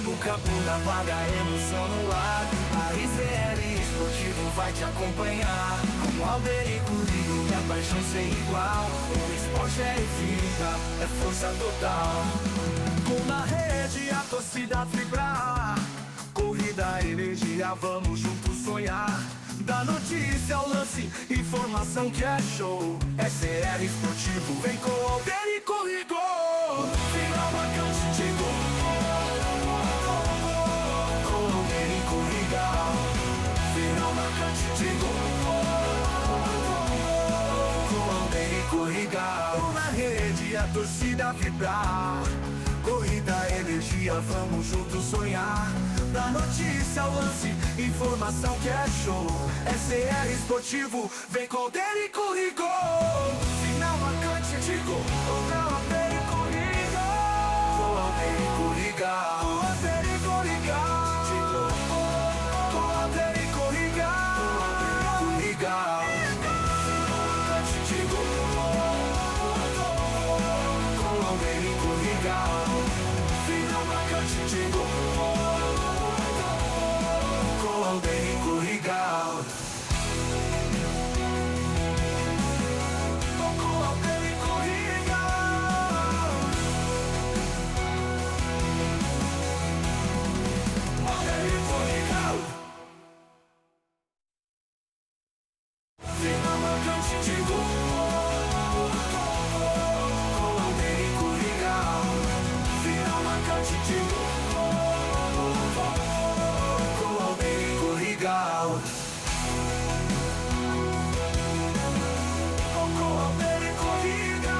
No campo, na vaga, emoção no ar. A ICL Esportivo vai te acompanhar. Com Alderico Ligo, minha paixão sem igual. O esporte é vida, é força total. Com na rede a torcida vibrar. Corrida, energia, vamos juntos sonhar. Da notícia ao lance, informação que é show. SR Esportivo, vem com Alderico Ligo. Final marcante de gol. Com Alderico Ligo. Final marcante de gol. Com Alderico Ligo. Na rede a torcida vibrar. Corrida, energia, vamos juntos sonhar. Da notícia ao lance, informação que é show. SR Esportivo, vem com Alderico Ligo. Final marcante de gol. Com Alderico Ligo. Com Alderico Ligo. Com Alderico Ligo. Com Alderico Ligo. Com Alderico Ligo. Final marcante de gol. Com Alderico Ligo. Final marcante de gol. Com Alderico Ligo. Com Alderico Ligo. Alderico Ligo. Final marcante de gol. Com Alderico Ligo. Final marcante de gol. Com Alderico Ligo. Com Alderico Ligo.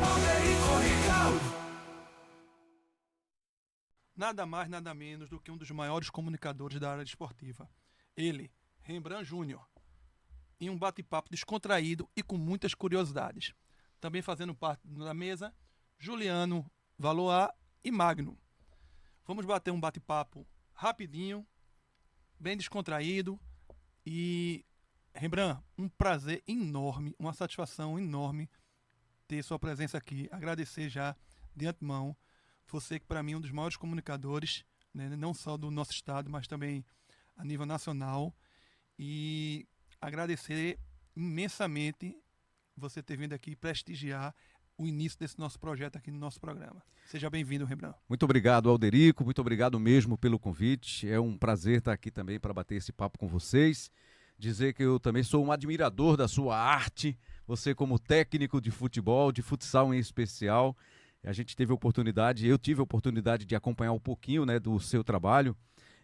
Alderico Ligo. Nada mais, nada menos do que um dos maiores comunicadores da área esportiva. Ele, Rembrandt Júnior, em um bate-papo descontraído e com muitas curiosidades. Também fazendo parte da mesa, Juliano Valois e Magno. Vamos bater um bate-papo rapidinho, bem descontraído. E, Rembrandt, um prazer enorme, uma satisfação enorme ter sua presença aqui. Agradecer já de antemão. Você que para mim é um dos maiores comunicadores, né, não só do nosso estado, mas também a nível nacional. E agradecer imensamente você ter vindo aqui prestigiar o início desse nosso projeto aqui no nosso programa. Seja bem-vindo, Rembrandt. Muito obrigado, Alderico. Muito obrigado mesmo pelo convite. É um prazer estar aqui também para bater esse papo com vocês. Dizer que eu também sou um admirador da sua arte. Você como técnico de futebol, de futsal em especial. A gente teve a oportunidade, eu tive a oportunidade de acompanhar um pouquinho, né, do seu trabalho.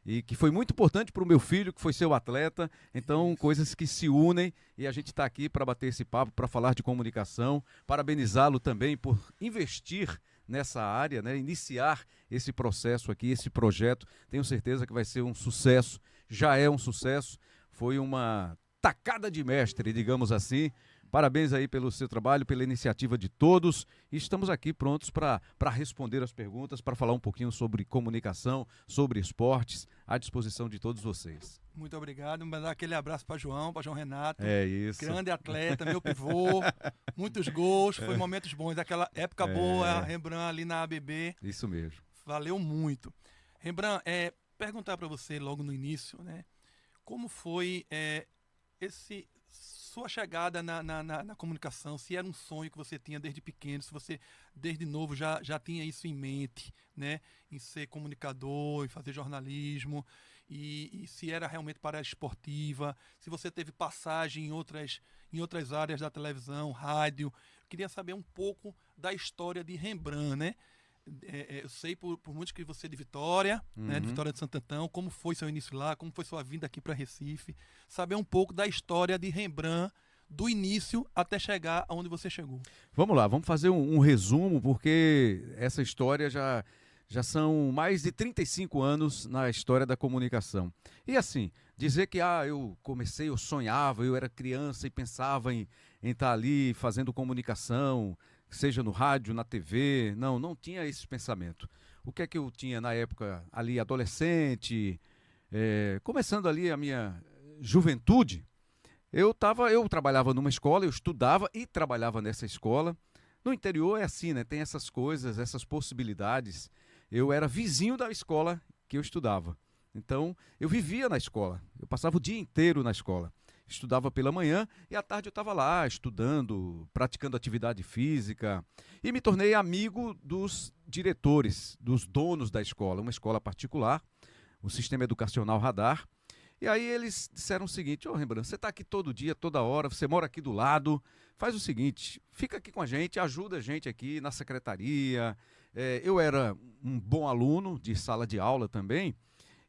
E que foi muito importante para o meu filho, que foi seu atleta. Então, coisas que se unem e a gente está aqui para bater esse papo, para falar de comunicação, parabenizá-lo também por investir nessa área, né? Iniciar esse processo aqui, esse projeto. Tenho certeza que vai ser um sucesso, já é um sucesso, foi uma tacada de mestre, digamos assim. Parabéns aí pelo seu trabalho, pela iniciativa de todos. E estamos aqui prontos para responder as perguntas, para falar um pouquinho sobre comunicação, sobre esportes, à disposição de todos vocês. Muito obrigado. Mandar aquele abraço para João Renato. É isso. Grande atleta, meu pivô. Muitos gols, foi momentos bons. Aquela época boa, Rembrandt ali na ABB. Isso mesmo. Valeu muito. Rembrandt, perguntar para você logo no início, né? Como foi sua chegada na comunicação, se era um sonho que você tinha desde pequeno, se você desde novo já tinha isso em mente, né, em ser comunicador, em fazer jornalismo, e se era realmente para a esportiva, se você teve passagem em outras áreas da televisão, rádio. Eu queria saber um pouco da história de Rembrandt, né? Eu sei por muitos que você é de Vitória, né, de Vitória de Santo Antão, como foi seu início lá, como foi sua vinda aqui para Recife, saber um pouco da história de Rembrandt, do início até chegar aonde você chegou. Vamos lá, vamos fazer um resumo, porque essa história já são mais de 35 anos na história da comunicação. E assim, dizer que eu sonhava, eu era criança e pensava em estar ali fazendo comunicação, seja no rádio, na TV, não tinha esse pensamento. O que é que eu tinha na época ali, adolescente, começando ali a minha juventude, eu trabalhava numa escola, eu estudava e trabalhava nessa escola, No interior é assim, né? Tem essas coisas, essas possibilidades. Eu era vizinho da escola que eu estudava. Então, eu vivia na escola. Eu passava o dia inteiro na escola. Estudava pela manhã e à tarde eu estava lá estudando, praticando atividade física e me tornei amigo dos diretores, dos donos da escola, uma escola particular, o Sistema Educacional Radar. E aí eles disseram o seguinte: ô Rembrandt, você está aqui todo dia, toda hora, você mora aqui do lado, faz o seguinte, fica aqui com a gente, ajuda a gente aqui na secretaria. Eu era um bom aluno de sala de aula também,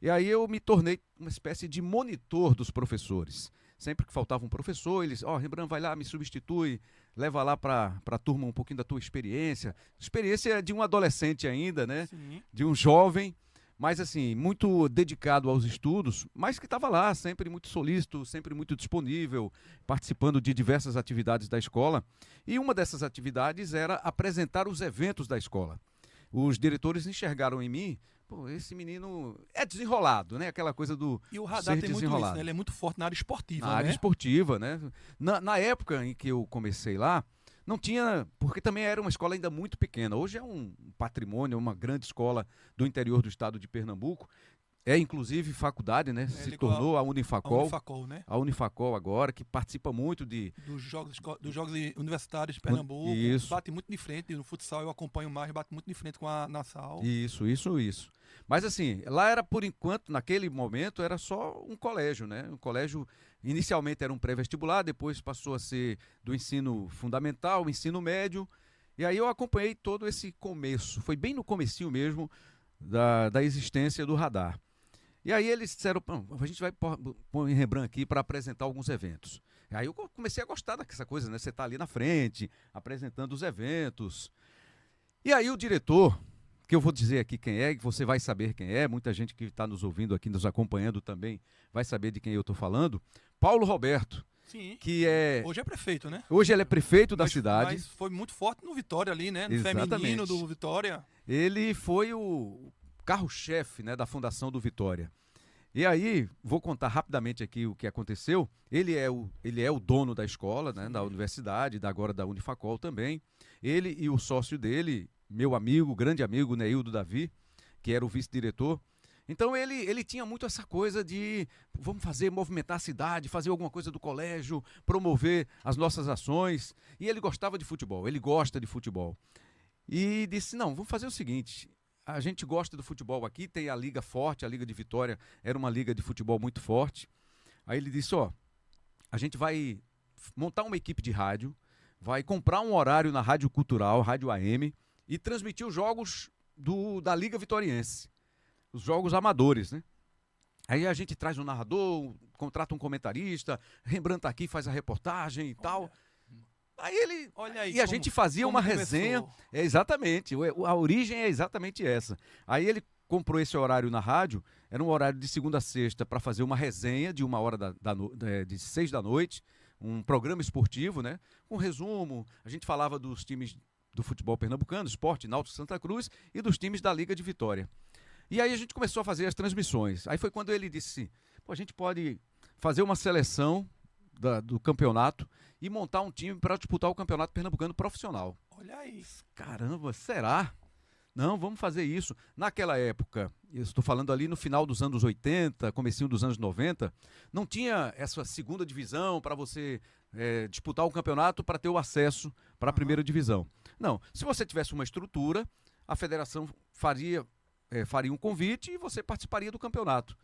e aí eu me tornei uma espécie de monitor dos professores. Sempre que faltava um professor, eles, Rembrandt, vai lá, me substitui, leva lá para a turma um pouquinho da tua experiência. Experiência de um adolescente ainda, né? Sim. De um jovem, mas assim, muito dedicado aos estudos, mas que estava lá, sempre muito solícito, sempre muito disponível, participando de diversas atividades da escola. E uma dessas atividades era apresentar os eventos da escola. Os diretores enxergaram em mim, pô, esse menino é desenrolado, né? Aquela coisa do E o Radar ser tem muito desenrolado. isso, né? Ele é muito forte na área esportiva, Na né? área esportiva, né? Na época em que eu comecei lá, não tinha, porque também era uma escola ainda muito pequena. Hoje é um patrimônio, uma grande escola do interior do estado de Pernambuco. É inclusive faculdade, né? Se ligou tornou a A Unifacol. Unifacol, né? A Unifacol agora, que participa muito Dos jogos universitários de Pernambuco. Isso. Bate muito de frente. No futsal eu acompanho mais, bate muito de frente com a Nassau. Isso. Mas assim, lá era por enquanto, naquele momento, era só um colégio, né? Um colégio, inicialmente era um pré-vestibular, depois passou a ser do ensino fundamental, ensino médio. E aí eu acompanhei todo esse começo. Foi bem no comecinho mesmo da existência do Radar. E aí eles disseram, a gente vai pôr em Rembrandt aqui para apresentar alguns eventos. Aí eu comecei a gostar dessa coisa, né? Você tá ali na frente, apresentando os eventos. E aí o diretor, que eu vou dizer aqui quem é, que você vai saber quem é, muita gente que está nos ouvindo aqui, nos acompanhando também, vai saber de quem eu estou falando, Paulo Roberto, Sim. que é... Hoje é prefeito, né? Hoje ele é prefeito da Mas cidade. foi muito forte no Vitória ali, né? No Exatamente. feminino do Vitória. Ele foi o carro-chefe, né, da fundação do Vitória. E aí, vou contar rapidamente aqui o que aconteceu. Ele é o dono da escola, né, da universidade, agora da Unifacol também. Ele e o sócio dele, meu amigo, grande amigo, Neildo Davi, que era o vice-diretor. Então ele tinha muito essa coisa de vamos movimentar a cidade, fazer alguma coisa do colégio, promover as nossas ações. E ele gostava de futebol, ele gosta de futebol. E disse, não, vamos fazer o seguinte, a gente gosta do futebol aqui, tem a Liga Forte, a Liga de Vitória era uma liga de futebol muito forte. Aí ele disse, a gente vai montar uma equipe de rádio, vai comprar um horário na Rádio Cultural, Rádio AM, e transmitir os jogos da Liga Vitoriense, os jogos amadores, né? Aí a gente traz um narrador, contrata um comentarista, Rembrandt tá aqui, faz a reportagem e tal. Olha aí, E a gente fazia uma resenha. Exatamente, a origem é exatamente essa. Aí ele comprou esse horário na rádio, era um horário de segunda a sexta para fazer uma resenha de 1h de 6 da noite, um programa esportivo, né? Um resumo, a gente falava dos times do futebol pernambucano, Sport, Náutico, Santa Cruz e dos times da Liga de Vitória. E aí a gente começou a fazer as transmissões. Aí foi quando ele disse, a gente pode fazer uma seleção do campeonato e montar um time para disputar o campeonato pernambucano profissional. Olha aí. Caramba, será? Não, vamos fazer isso. Naquela época, eu estou falando ali no final dos anos 80, comecinho dos anos 90, não tinha essa segunda divisão para você disputar o campeonato para ter o acesso para a primeira divisão. Não, se você tivesse uma estrutura, a federação faria um convite e você participaria do campeonato.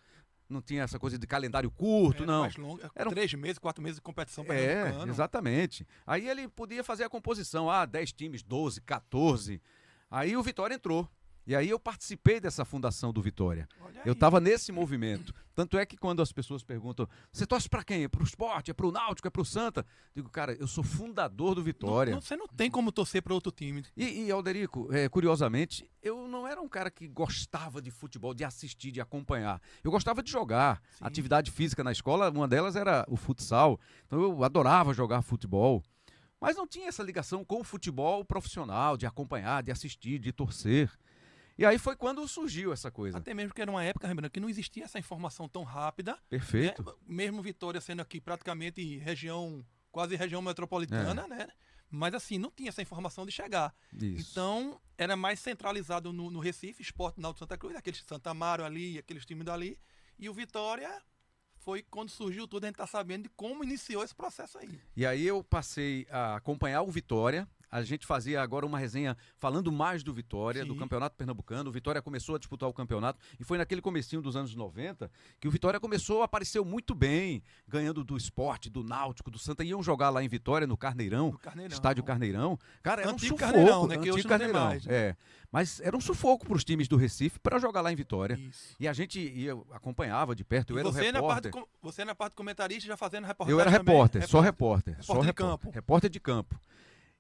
Não tinha essa coisa de calendário curto, não. Mais longo, era 3 meses, 4 meses de competição pernambucana. Exatamente. Aí ele podia fazer a composição, 10 times, 12, 14. Aí o Vitória entrou. E aí eu participei dessa fundação do Vitória. Eu estava nesse movimento. Tanto é que quando as pessoas perguntam, você torce para quem? É para o Sport? É para o Náutico? É para o Santa? Digo, cara, eu sou fundador do Vitória. Você não tem como torcer para outro time. E Alderico, curiosamente, eu não era um cara que gostava de futebol, de assistir, de acompanhar. Eu gostava de jogar. Sim. Atividade física na escola, uma delas era o futsal. Então eu adorava jogar futebol. Mas não tinha essa ligação com o futebol profissional, de acompanhar, de assistir, de torcer. E aí foi quando surgiu essa coisa. Até mesmo que era uma época, Rembrandt, que não existia essa informação tão rápida. Perfeito. Né? Mesmo Vitória sendo aqui praticamente quase região metropolitana, né? Mas assim, não tinha essa informação de chegar. Isso. Então, era mais centralizado no Recife, Sport Náutico Santa Cruz, aqueles Santa Amaro ali, aqueles times dali. E o Vitória foi quando surgiu tudo, a gente tá sabendo de como iniciou esse processo aí. E aí eu passei a acompanhar o Vitória. A gente fazia agora uma resenha falando mais do Vitória, do Sim. Campeonato Pernambucano. O Vitória começou a disputar o campeonato e foi naquele comecinho dos anos 90 que o Vitória começou, apareceu muito bem, ganhando do Sport, do Náutico, do Santa. Iam jogar lá em Vitória, no Carneirão, No Carneirão. Estádio Carneirão. Cara, era um Antigo sufoco. Carneirão, né, que Antigo hoje não tem Carneirão, mais, né? é. Mas era um sufoco para os times do Recife para jogar lá em Vitória. Isso. E a gente acompanhava de perto, eu E era o você, repórter. você na parte comentarista já fazendo reportagem Eu era também? repórter, só repórter. Repórter Só de repórter. campo. Repórter de campo.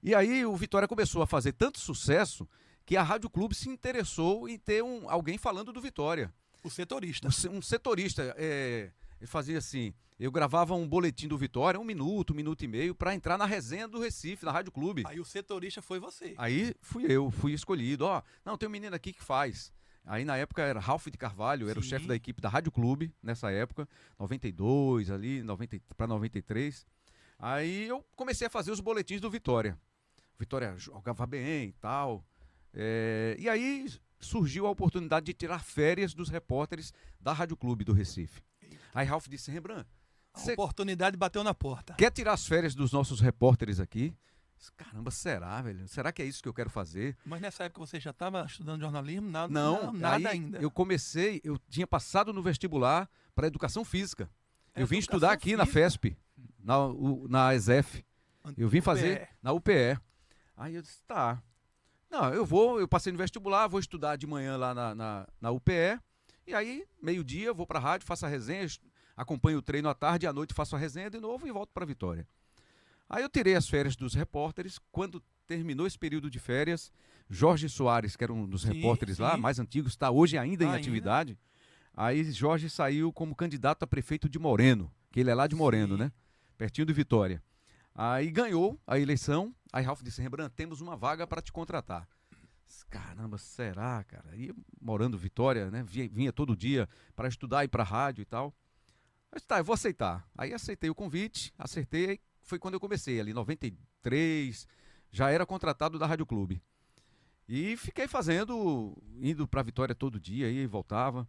E aí o Vitória começou a fazer tanto sucesso que a Rádio Clube se interessou em ter alguém falando do Vitória. O setorista. Um setorista. Ele fazia assim, eu gravava um boletim do Vitória, 1 minuto e meio, para entrar na resenha do Recife, na Rádio Clube. Aí o setorista foi você. Aí fui escolhido. Não, tem um menino aqui que faz. Aí na época era Ralf de Carvalho, era o Sim. chefe da equipe da Rádio Clube, nessa época, 92 ali, 90 para 93. Aí eu comecei a fazer os boletins do Vitória. Vitória jogava bem e tal. E aí surgiu a oportunidade de tirar férias dos repórteres da Rádio Clube do Recife. Aí Ralf disse, Rembrandt, A você oportunidade bateu na porta. quer tirar as férias dos nossos repórteres aqui? Caramba, será, velho? Será que é isso que eu quero fazer? Mas nessa época você já estava estudando jornalismo? Nada, Não, nada aí ainda. eu comecei, tinha passado no vestibular para educação física. Eu vim Educação estudar aqui na física? FESP, na ESEF. Eu vim fazer na UPE. Aí eu disse, tá. Não, eu passei no vestibular, vou estudar de manhã lá na UPE. E aí, meio-dia, vou pra rádio, faço a resenha, acompanho o treino à tarde, à noite faço a resenha de novo e volto pra Vitória. Aí eu tirei as férias dos repórteres. Quando terminou esse período de férias, Jorge Soares, que era um dos Sim, repórteres lá, sim. mais antigos, está hoje ainda em Ainda. atividade. Aí Jorge saiu como candidato a prefeito de Moreno, que ele é lá de Moreno, Sim. né? Pertinho de Vitória. Aí ganhou a eleição. Aí Ralf disse, Rembrandt, temos uma vaga para te contratar. Caramba, será, cara? E morando em Vitória, né? Vinha todo dia para estudar e para rádio e tal. Mas tá, eu vou aceitar. Aí aceitei o convite, acertei. Foi quando eu comecei ali, 93, já era contratado da Rádio Clube. E fiquei indo para Vitória todo dia, ia e voltava.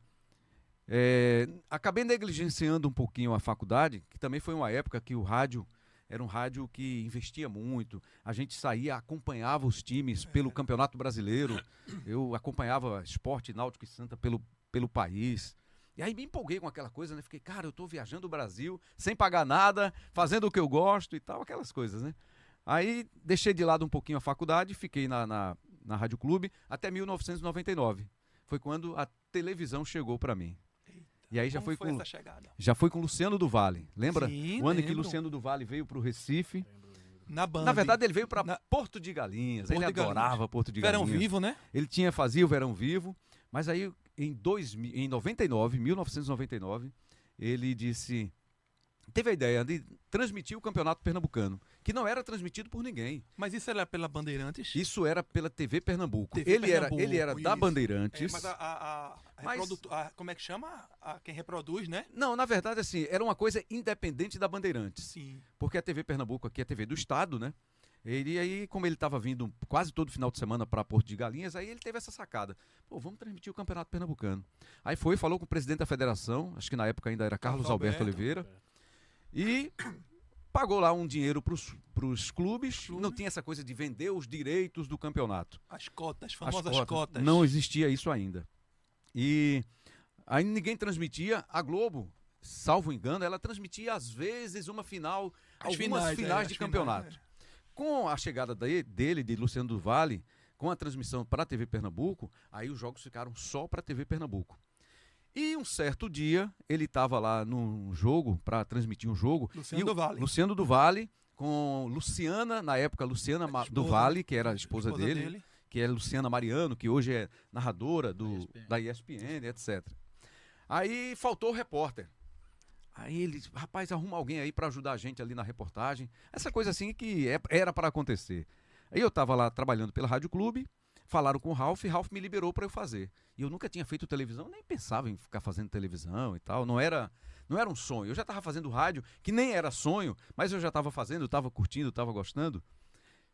Acabei negligenciando um pouquinho a faculdade, que também foi uma época que o rádio era um rádio que investia muito. A gente saía, acompanhava os times pelo Campeonato Brasileiro. Eu acompanhava Sport, Náutico e Santa pelo país. E aí me empolguei com aquela coisa, né? Fiquei, cara, eu tô viajando o Brasil sem pagar nada, fazendo o que eu gosto e tal, aquelas coisas, né? Aí deixei de lado um pouquinho a faculdade, fiquei na Rádio Clube até 1999. Foi quando a televisão chegou para mim. E aí Como foi essa chegada? já foi com Luciano do Vale. Lembra? Sim, O ano em que lembro. Luciano do Vale veio para o Recife. Na Band. Na verdade, ele veio para Na- Porto de Galinhas. Porto Ele de Galinhas. adorava Porto de Verão Galinhas. Vivo, né? Ele fazia o Verão Vivo, mas aí em 1999, ele teve a ideia de transmitir o Campeonato Pernambucano, que não era transmitido por ninguém. Mas isso era pela Bandeirantes? Isso era pela TV Pernambuco. TV Ele era Pernambuco, da isso. Bandeirantes. Mas como é que chama? Quem reproduz, né? Não, na verdade, assim, era uma coisa independente da Bandeirantes. Sim. Porque a TV Pernambuco aqui é a TV do Estado, né? Ele aí, como ele estava vindo quase todo final de semana para Porto de Galinhas, aí ele teve essa sacada. Pô, vamos transmitir o Campeonato Pernambucano. Aí falou com o presidente da federação, acho que na época ainda era Carlos Alberto Oliveira, e pagou lá um dinheiro para os clubes. Não tinha essa coisa de vender os direitos do campeonato. As cotas, As famosas cotas. Não existia isso ainda. E aí ninguém transmitia. A Globo, salvo engano, ela transmitia às vezes uma final, algumas finais de campeonato. Com a chegada dele, de Luciano do Vale, com a transmissão para a TV Pernambuco, aí os jogos ficaram só para a TV Pernambuco. E um certo dia, ele estava lá num jogo, para transmitir um jogo. Luciano do Vale. Luciano do Vale, com Luciana, na época, Luciana do Vale, que era a esposa dele, que é Luciana Mariano, que hoje é narradora da ESPN, etc. Aí faltou o repórter. Aí ele, rapaz, arruma alguém aí para ajudar a gente ali na reportagem. Essa coisa assim que era para acontecer. Aí eu estava lá trabalhando pela Rádio Clube, falaram com o Ralf, e Ralf me liberou para eu fazer. E eu nunca tinha feito televisão, nem pensava em ficar fazendo televisão e tal. Não era um sonho. Eu já estava fazendo rádio, que nem era sonho, mas eu já estava fazendo, estava curtindo, estava gostando.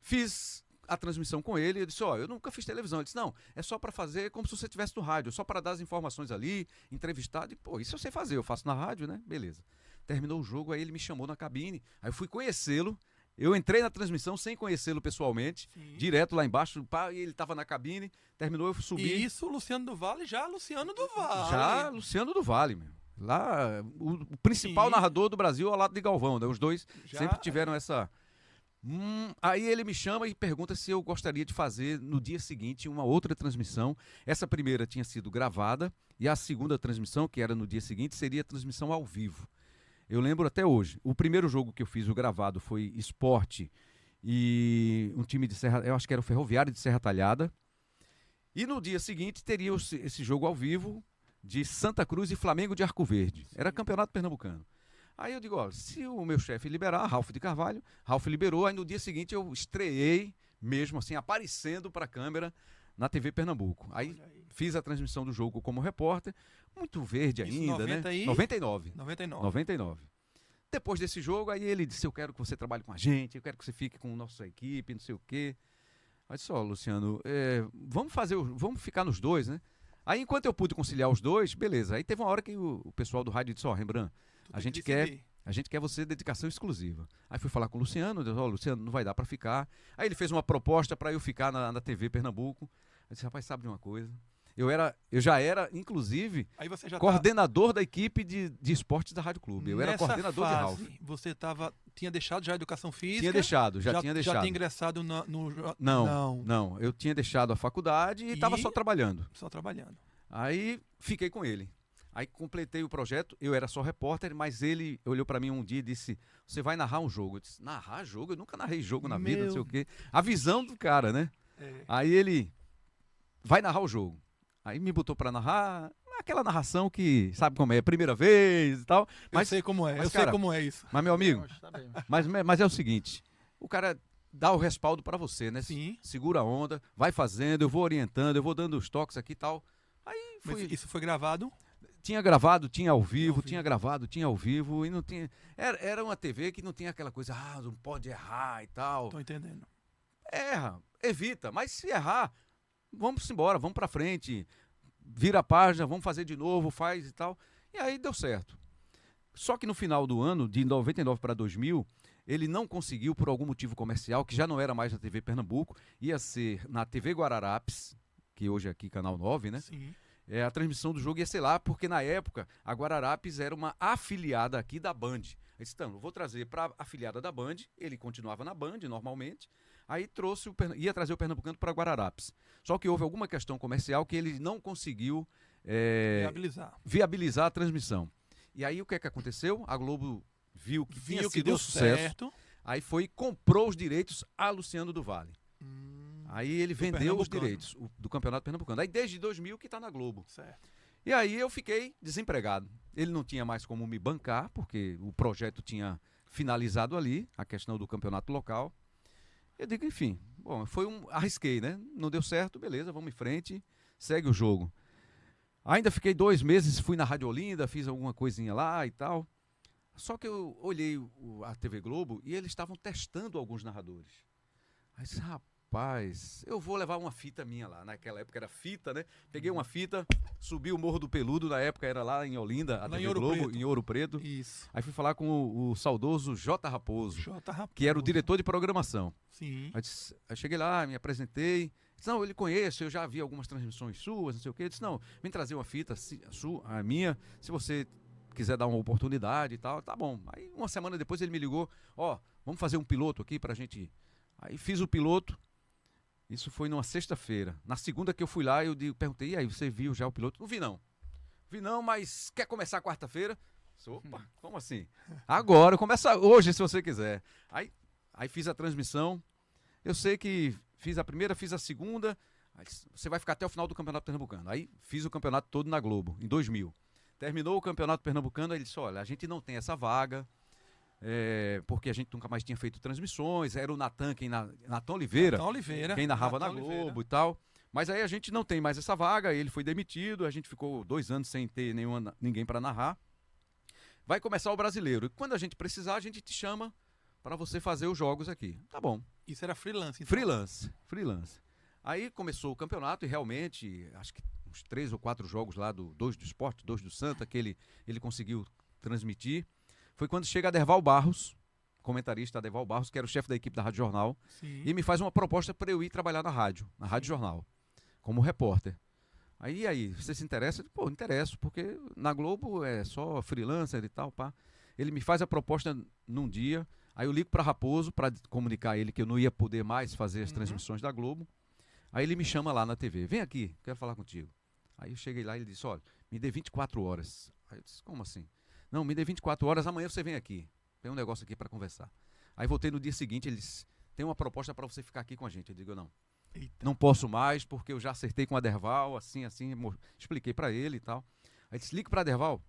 Fiz a transmissão com ele, eu disse, eu nunca fiz televisão. Ele disse, não, é só para fazer como se você estivesse no rádio, só para dar as informações ali, entrevistado, e isso eu sei fazer, eu faço na rádio, né? Beleza. Terminou o jogo, aí ele me chamou na cabine, aí eu fui conhecê-lo, eu entrei na transmissão sem conhecê-lo pessoalmente, direto lá embaixo, e ele estava na cabine, terminou, eu subi. E isso, Luciano do Vale, já Luciano do Vale. Já Luciano do Vale, meu. Lá, o principal narrador do Brasil ao lado de Galvão, né? Os dois sempre tiveram essa... Aí ele me chama e pergunta se eu gostaria de fazer no dia seguinte uma outra transmissão. Essa primeira tinha sido gravada e a segunda transmissão, que era no dia seguinte, seria transmissão ao vivo. Eu lembro até hoje. O primeiro jogo que eu fiz, o gravado, foi Sport e um time de Serra... Eu acho que era o Ferroviário de Serra Talhada. E no dia seguinte teria esse jogo ao vivo de Santa Cruz e Flamengo de Arco Verde. Era campeonato pernambucano. Aí eu digo, se o meu chefe liberar, Ralf de Carvalho, Ralf liberou, aí no dia seguinte eu estreiei, mesmo assim, aparecendo para a câmera na TV Pernambuco. Aí fiz a transmissão do jogo como repórter, muito verde ainda, 90 né? 99. Depois desse jogo, aí ele disse, eu quero que você trabalhe com a gente, eu quero que você fique com a nossa equipe, não sei o quê. Aí disse, Luciano, vamos ficar nos dois, né? Aí enquanto eu pude conciliar os dois, beleza. Aí teve uma hora que o pessoal do rádio disse, Rembrandt, a gente quer você dedicação exclusiva. Aí fui falar com o Luciano, disse, Luciano, não vai dar para ficar. Aí ele fez uma proposta para eu ficar na TV Pernambuco. Eu disse, rapaz, sabe de uma coisa? Eu já era, inclusive, coordenador da equipe de esportes da Rádio Clube. Eu era coordenador de Ralf. Você tinha deixado já a educação física? Tinha deixado, já tinha deixado. Já tinha ingressado no... Não. Eu tinha deixado a faculdade e estava só trabalhando. Só trabalhando. Aí fiquei com ele. Aí completei o projeto, eu era só repórter, mas ele olhou pra mim um dia e disse, você vai narrar um jogo. Eu disse, narrar jogo? Eu nunca narrei jogo na vida, não sei o quê. A visão do cara, né? Aí ele, vai narrar o jogo. Aí me botou pra narrar, aquela narração que, sabe como é, primeira vez e tal. Mas, eu sei como é, sei como é isso. Mas, meu amigo, mas é o seguinte, o cara dá o respaldo pra você, né? Sim. Segura a onda, vai fazendo, eu vou orientando, eu vou dando os toques aqui e tal. Aí Mas isso foi gravado? Tinha gravado, tinha ao vivo, tinha gravado, tinha ao vivo e não tinha... Era uma TV que não tinha aquela coisa, não pode errar e tal. Tô entendendo. Erra, evita, mas se errar, vamos embora, vamos pra frente, vira a página, vamos fazer de novo, faz e tal. E aí deu certo. Só que no final do ano, de 99 para 2000, ele não conseguiu, por algum motivo comercial, que já não era mais na TV Pernambuco, ia ser na TV Guararapes, que hoje é aqui Canal 9, né? Sim. A transmissão do jogo ia ser lá, porque na época a Guararapes era uma afiliada aqui da Band. Eu disse, então, eu vou trazer para a afiliada da Band, ele continuava na Band normalmente, aí ia trazer o Pernambucano para Guararapes. Só que houve alguma questão comercial que ele não conseguiu viabilizar a transmissão. E aí o que é que aconteceu? A Globo viu que tinha sido deu sucesso, certo. Aí foi e comprou os direitos a Luciano do Vale. Aí ele vendeu os direitos do Campeonato Pernambucano. Aí desde 2000 que está na Globo. Certo. E aí eu fiquei desempregado. Ele não tinha mais como me bancar, porque o projeto tinha finalizado ali, a questão do campeonato local. Eu digo, enfim, arrisquei, né? Não deu certo, beleza, vamos em frente, segue o jogo. Ainda fiquei 2 meses, fui na Rádio Olinda, fiz alguma coisinha lá e tal. Só que eu olhei a TV Globo e eles estavam testando alguns narradores. Aí disse, rapaz, eu vou levar uma fita minha lá. Naquela época era fita, né? Peguei uma fita, subi o Morro do Peludo, na época era lá em Olinda, a TV Globo, em Ouro Preto. Isso. Aí fui falar com o saudoso J. Raposo, que era o diretor de programação. Sim. Aí cheguei lá, me apresentei. Disse, não, ele conhece, eu já vi algumas transmissões suas, não sei o quê. Eu disse, não, vem trazer uma fita, a minha, se você quiser dar uma oportunidade e tal, tá bom. Aí uma semana depois ele me ligou, vamos fazer um piloto aqui pra gente... Aí fiz o piloto, isso foi numa sexta-feira. Na segunda que eu fui lá, eu perguntei, e aí, você viu já o piloto? Não vi não. Vi não, mas quer começar quarta-feira? Opa, como assim? Agora, começa hoje, se você quiser. Aí fiz a transmissão, eu sei que fiz a primeira, fiz a segunda, você vai ficar até o final do Campeonato Pernambucano. Aí fiz o campeonato todo na Globo, em 2000. Terminou o Campeonato Pernambucano, aí ele disse, olha, a gente não tem essa vaga, porque a gente nunca mais tinha feito transmissões, era o Natan Oliveira, quem narrava na Globo e tal. Mas aí a gente não tem mais essa vaga, ele foi demitido, a gente ficou 2 anos sem ter ninguém para narrar. Vai começar o Brasileiro, e quando a gente precisar, a gente te chama para você fazer os jogos aqui. Tá bom. Isso era freelance, então. Freelance. Aí começou o campeonato e realmente, acho que uns 3 ou 4 jogos lá, 2 do Sport, 2 do Santa, que ele conseguiu transmitir. Foi quando chega Aderval Barros, comentarista Aderval Barros, que era o chefe da equipe da Rádio Jornal, Sim. e me faz uma proposta para eu ir trabalhar na Rádio Jornal, como repórter. Aí, você se interessa? Pô, interesso, porque na Globo é só freelancer e tal, pá. Ele me faz a proposta num dia, aí eu ligo para Raposo para comunicar a ele que eu não ia poder mais fazer as transmissões da Globo. Aí ele me chama lá na TV, vem aqui, quero falar contigo. Aí eu cheguei lá e ele disse, olha, me dê 24 horas. Aí eu disse, como assim? Não, me dê 24 horas, amanhã você vem aqui. Tem um negócio aqui para conversar. Aí voltei no dia seguinte, ele disse, tem uma proposta para você ficar aqui com a gente. Eu digo, não. Eita. Não posso mais, porque eu já acertei com a Aderval, assim, expliquei para ele e tal. Aí disse, ligue para a Aderval.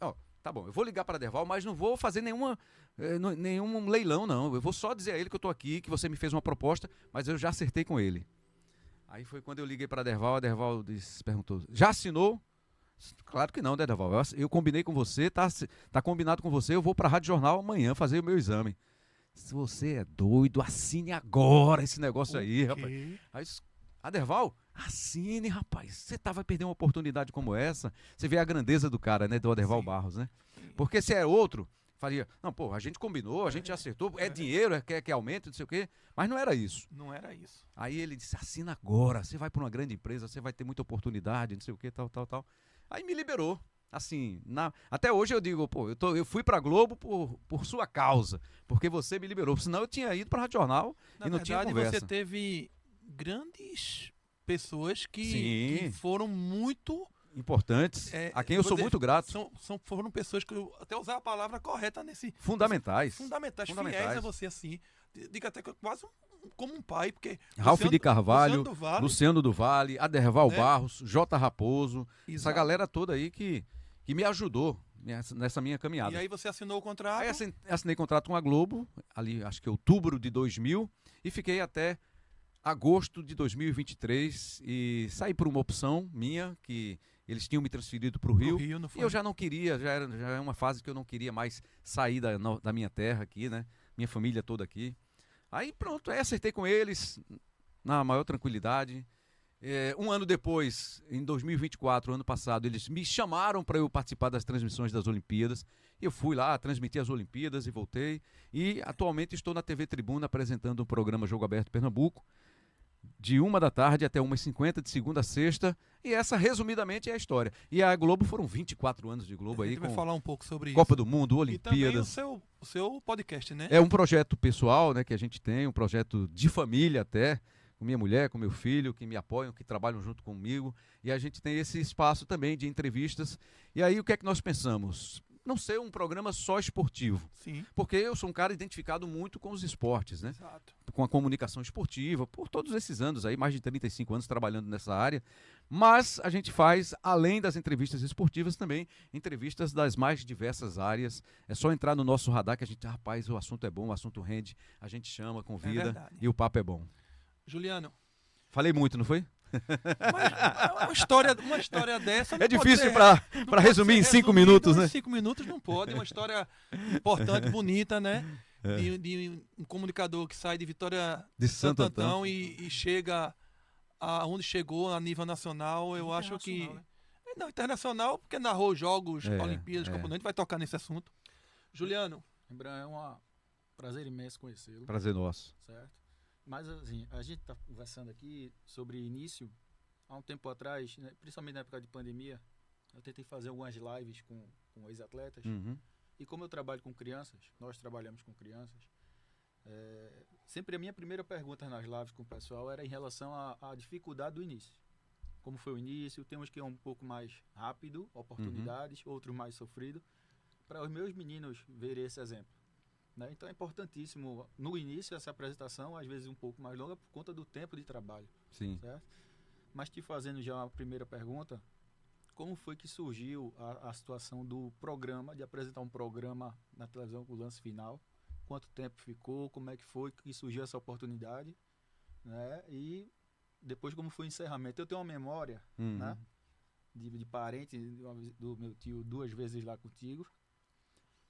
Ó, tá bom, eu vou ligar para a Aderval, mas não vou fazer nenhum leilão, não. Eu vou só dizer a ele que eu tô aqui, que você me fez uma proposta, mas eu já acertei com ele. Aí foi quando eu liguei para a Aderval perguntou, já assinou? Claro que não, né, Aderval? Eu combinei com você, tá combinado com você, eu vou para a Rádio Jornal amanhã fazer o meu exame. Se você é doido, assine agora esse negócio aí, rapaz. Aí, Aderval, assine, rapaz. Você vai perder uma oportunidade como essa. Você vê a grandeza do cara, né, do Aderval Barros, né? Porque se é outro, faria, não, pô, a gente combinou, a gente acertou, é dinheiro, quer que aumente, não sei o quê. Mas não era isso. Não era isso. Aí ele disse, assina agora, você vai para uma grande empresa, você vai ter muita oportunidade, não sei o quê, tal. Aí me liberou. Assim, até hoje eu digo, pô, eu fui pra Globo por sua causa, porque você me liberou, senão eu tinha ido pra Rádio Jornal e não tinha conversa. Você teve grandes pessoas que foram muito importantes, a quem eu sou muito grato. Foram pessoas que eu até usar a palavra correta nesse... Fundamentais, fiéis a você, assim. Digo até quase como um pai, porque... Ralf de Carvalho, Luciano do Vale, Aderval Barros, J. Raposo, essa galera toda aí que me ajudou nessa minha caminhada. E aí você assinou o contrato? Aí assinei contrato com a Globo, ali acho que outubro de 2000, e fiquei até agosto de 2023, e saí por uma opção minha, que eles tinham me transferido para o Rio, e eu já não queria, já é uma fase que eu não queria mais sair da minha terra aqui, né? Minha família toda aqui. Aí pronto, acertei com eles, na maior tranquilidade. Um ano depois, em 2024, ano passado, eles me chamaram para eu participar das transmissões das Olimpíadas. Eu fui lá, transmiti as Olimpíadas e voltei. E atualmente estou na TV Tribuna apresentando o programa Jogo Aberto Pernambuco, de 1 da tarde até 1h50, de segunda a sexta. E essa, resumidamente, é a história. E a Globo foram 24 anos de Globo aí. A gente vai falar um pouco sobre Copa isso. do Mundo, Olimpíadas. E também o seu podcast, né? É um projeto pessoal, né, que a gente tem, um projeto de família até, com minha mulher, com meu filho, que me apoiam, que trabalham junto comigo. E a gente tem esse espaço também de entrevistas. E aí o que é que nós pensamos? Não ser um programa só esportivo. Sim. Porque eu sou um cara identificado muito com os esportes, né? Exato. Com a comunicação esportiva, por todos esses anos aí, mais de 35 anos trabalhando nessa área. Mas a gente faz, além das entrevistas esportivas, também entrevistas das mais diversas áreas. É só entrar no nosso radar que a gente, rapaz, o assunto é bom, o assunto rende, a gente chama, convida e o papo é bom. Juliano. Falei muito, não foi? Mas uma história dessa... É difícil para resumir em 5 minutos, né? Em 5 minutos não pode. Uma história importante, bonita, né? De um comunicador que sai de Vitória de Santo Antão e chega aonde chegou a nível nacional. Eu acho que... Né? Não, internacional, porque narrou jogos, Olimpíadas, Copa do Mundo. A gente vai tocar nesse assunto. Juliano. Rembrandt, é um prazer imenso conhecê-lo. Prazer nosso. Certo. Mas, assim, a gente está conversando aqui sobre início. Há um tempo atrás, né, principalmente na época de pandemia, eu tentei fazer algumas lives com ex-atletas. Uhum. E como eu trabalho com crianças, nós trabalhamos com crianças, sempre a minha primeira pergunta nas lives com o pessoal era em relação à dificuldade do início. Como foi o início, tem uns que é um pouco mais rápido, oportunidades, outros mais sofrido, para os meus meninos verem esse exemplo. Né? Então é importantíssimo, no início, essa apresentação, às vezes um pouco mais longa, por conta do tempo de trabalho. Sim. Certo? Mas te fazendo já uma primeira pergunta, como foi que surgiu a situação do programa, de apresentar um programa na televisão com o lance final? Quanto tempo ficou? Como é que foi que surgiu essa oportunidade? Né? E depois como foi o encerramento? Eu tenho uma memória, né? de parente do meu tio 2 vezes lá contigo.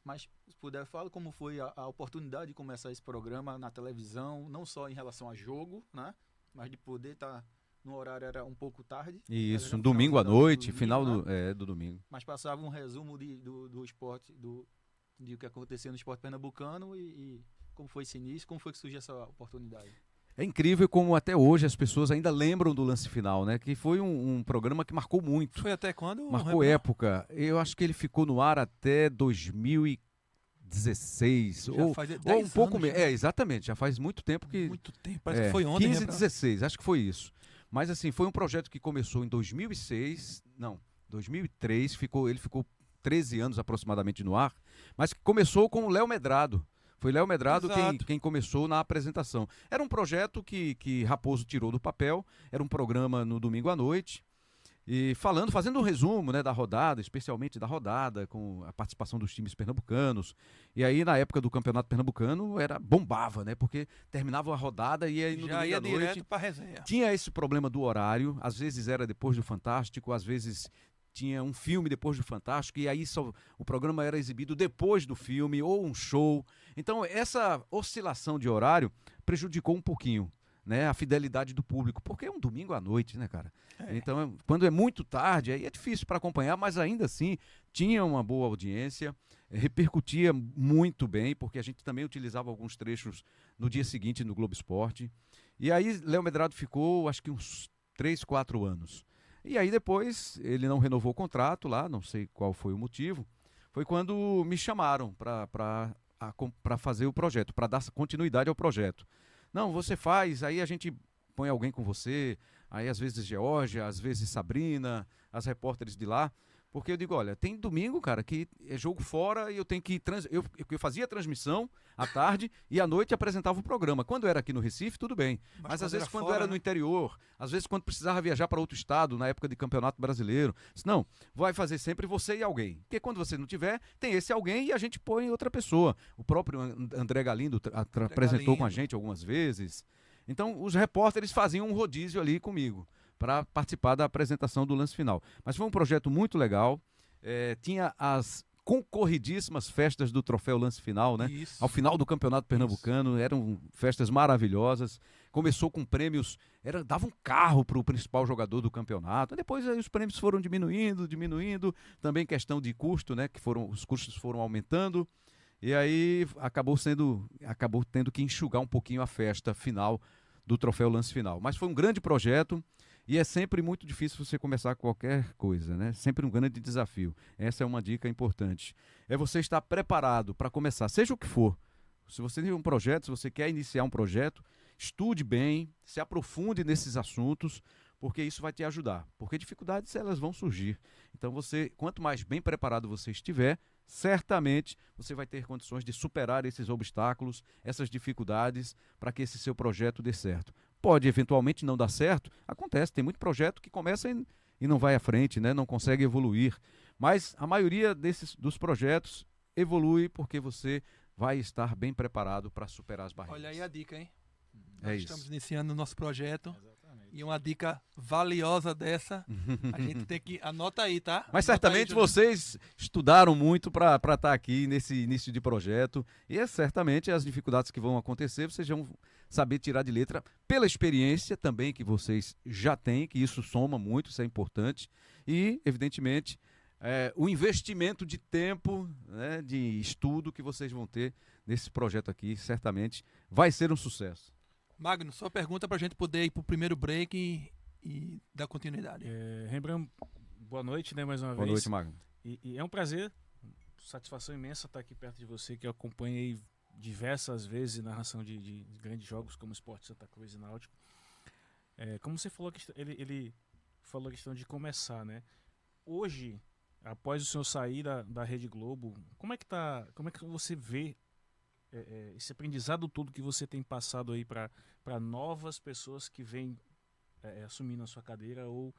Mas, se puder, fala como foi a oportunidade de começar esse programa na televisão, não só em relação a jogo, né? Mas de poder estar no horário era um pouco tarde. Isso, Era um no domingo à finalzinho noite, domingo, final né? do domingo. Mas passava um resumo do esporte, de o que acontecia no esporte pernambucano e como foi esse início, como foi que surgiu essa oportunidade. É incrível como até hoje as pessoas ainda lembram do Lance Final, né? Que foi um programa que marcou muito. Foi até quando? Marcou época. Eu acho que ele ficou no ar até 2016. Já Ou faz um 10 pouco anos, menos. já. É, exatamente. Já faz muito tempo que. Muito tempo, parece que foi ontem. 15, né, Bruno? 16, acho que foi isso. Mas assim, foi um projeto que começou em 2006, não, 2003, ele ficou 13 anos aproximadamente no ar, mas que começou com o Léo Medrado. Foi Léo Medrado Exato. quem começou na apresentação. Era um projeto que Raposo tirou do papel, era um programa no domingo à noite, e fazendo um resumo, né, da rodada, especialmente da rodada, com a participação dos times pernambucanos. E aí, na época do Campeonato Pernambucano, bombava, né? Porque terminava a rodada e aí no Já domingo ia à noite direto pra resenha. tinha esse problema do horário, às vezes era depois do Fantástico, às vezes tinha um filme depois do Fantástico, e aí o programa era exibido depois do filme, ou um show. Então, essa oscilação de horário prejudicou um pouquinho, né, a fidelidade do público, porque é um domingo à noite, né, cara? Então, quando é muito tarde, aí é difícil para acompanhar, mas ainda assim tinha uma boa audiência, repercutia muito bem, porque a gente também utilizava alguns trechos no dia seguinte no Globo Esporte. E aí, Léo Medrado ficou, acho que uns 3, 4 anos. E aí depois ele não renovou o contrato lá, não sei qual foi o motivo. Foi quando me chamaram para fazer o projeto, para dar continuidade ao projeto. Não, você faz, aí a gente põe alguém com você, aí às vezes Geórgia, às vezes Sabrina, as repórteres de lá. Porque eu digo, olha, tem domingo, cara, que é jogo fora e eu tenho que... Eu fazia a transmissão à tarde e à noite apresentava o programa. Quando era aqui no Recife, tudo bem. Mas às vezes quando fora, era né? no interior, às vezes quando precisava viajar para outro estado, na época de Campeonato Brasileiro, disse, não, vai fazer sempre você e alguém. Porque quando você não tiver, tem esse alguém e a gente põe outra pessoa. O próprio André Galindo apresentou com a gente algumas vezes. Então os repórteres faziam um rodízio ali comigo para participar da apresentação do Lance Final. Mas foi um projeto muito legal. Tinha as concorridíssimas festas do Troféu Lance Final, né? Isso. Ao final do Campeonato Pernambucano, eram festas maravilhosas. Começou com prêmios, dava um carro para o principal jogador do campeonato. Depois aí, os prêmios foram diminuindo. Também questão de custo, né? Os custos foram aumentando. E aí acabou tendo que enxugar um pouquinho a festa final do Troféu Lance Final. Mas foi um grande projeto. E é sempre muito difícil você começar qualquer coisa, né? Sempre um grande desafio. Essa é uma dica importante. É você estar preparado para começar, seja o que for. Se você tem um projeto, se você quer iniciar um projeto, estude bem, se aprofunde nesses assuntos, porque isso vai te ajudar. Porque dificuldades, elas vão surgir. Então, quanto mais bem preparado você estiver, certamente você vai ter condições de superar esses obstáculos, essas dificuldades, para que esse seu projeto dê certo. Pode eventualmente não dar certo, acontece, tem muito projeto que começa e não vai à frente, né? Não consegue evoluir. Mas a maioria dos projetos evolui porque você vai estar bem preparado para superar as barreiras. Olha aí a dica, hein? É Nós isso. estamos iniciando o nosso projeto. Exatamente. E uma dica valiosa dessa, a gente tem que... Anota aí, tá? Mas Anota certamente aí, Juninho. vocês estudaram muito para estar aqui nesse início de projeto. E certamente as dificuldades que vão acontecer, vocês vão saber tirar de letra pela experiência também que vocês já têm, que isso soma muito, isso é importante. E, evidentemente, o investimento de tempo, né, de estudo que vocês vão ter nesse projeto aqui, certamente vai ser um sucesso. Magno, só pergunta pra gente poder ir pro primeiro break e dar continuidade. Rembrandt, boa noite, né, mais uma Boa vez. noite, Magno. E é um prazer, satisfação imensa estar aqui perto de você, que eu acompanhei diversas vezes narração de grandes jogos como Sport Santa Cruz e Náutico. Como você falou, ele falou a questão de começar, né? Hoje, após o senhor sair da Rede Globo, como é que você vê esse aprendizado todo que você tem passado aí para novas pessoas que vêm assumindo a sua cadeira ou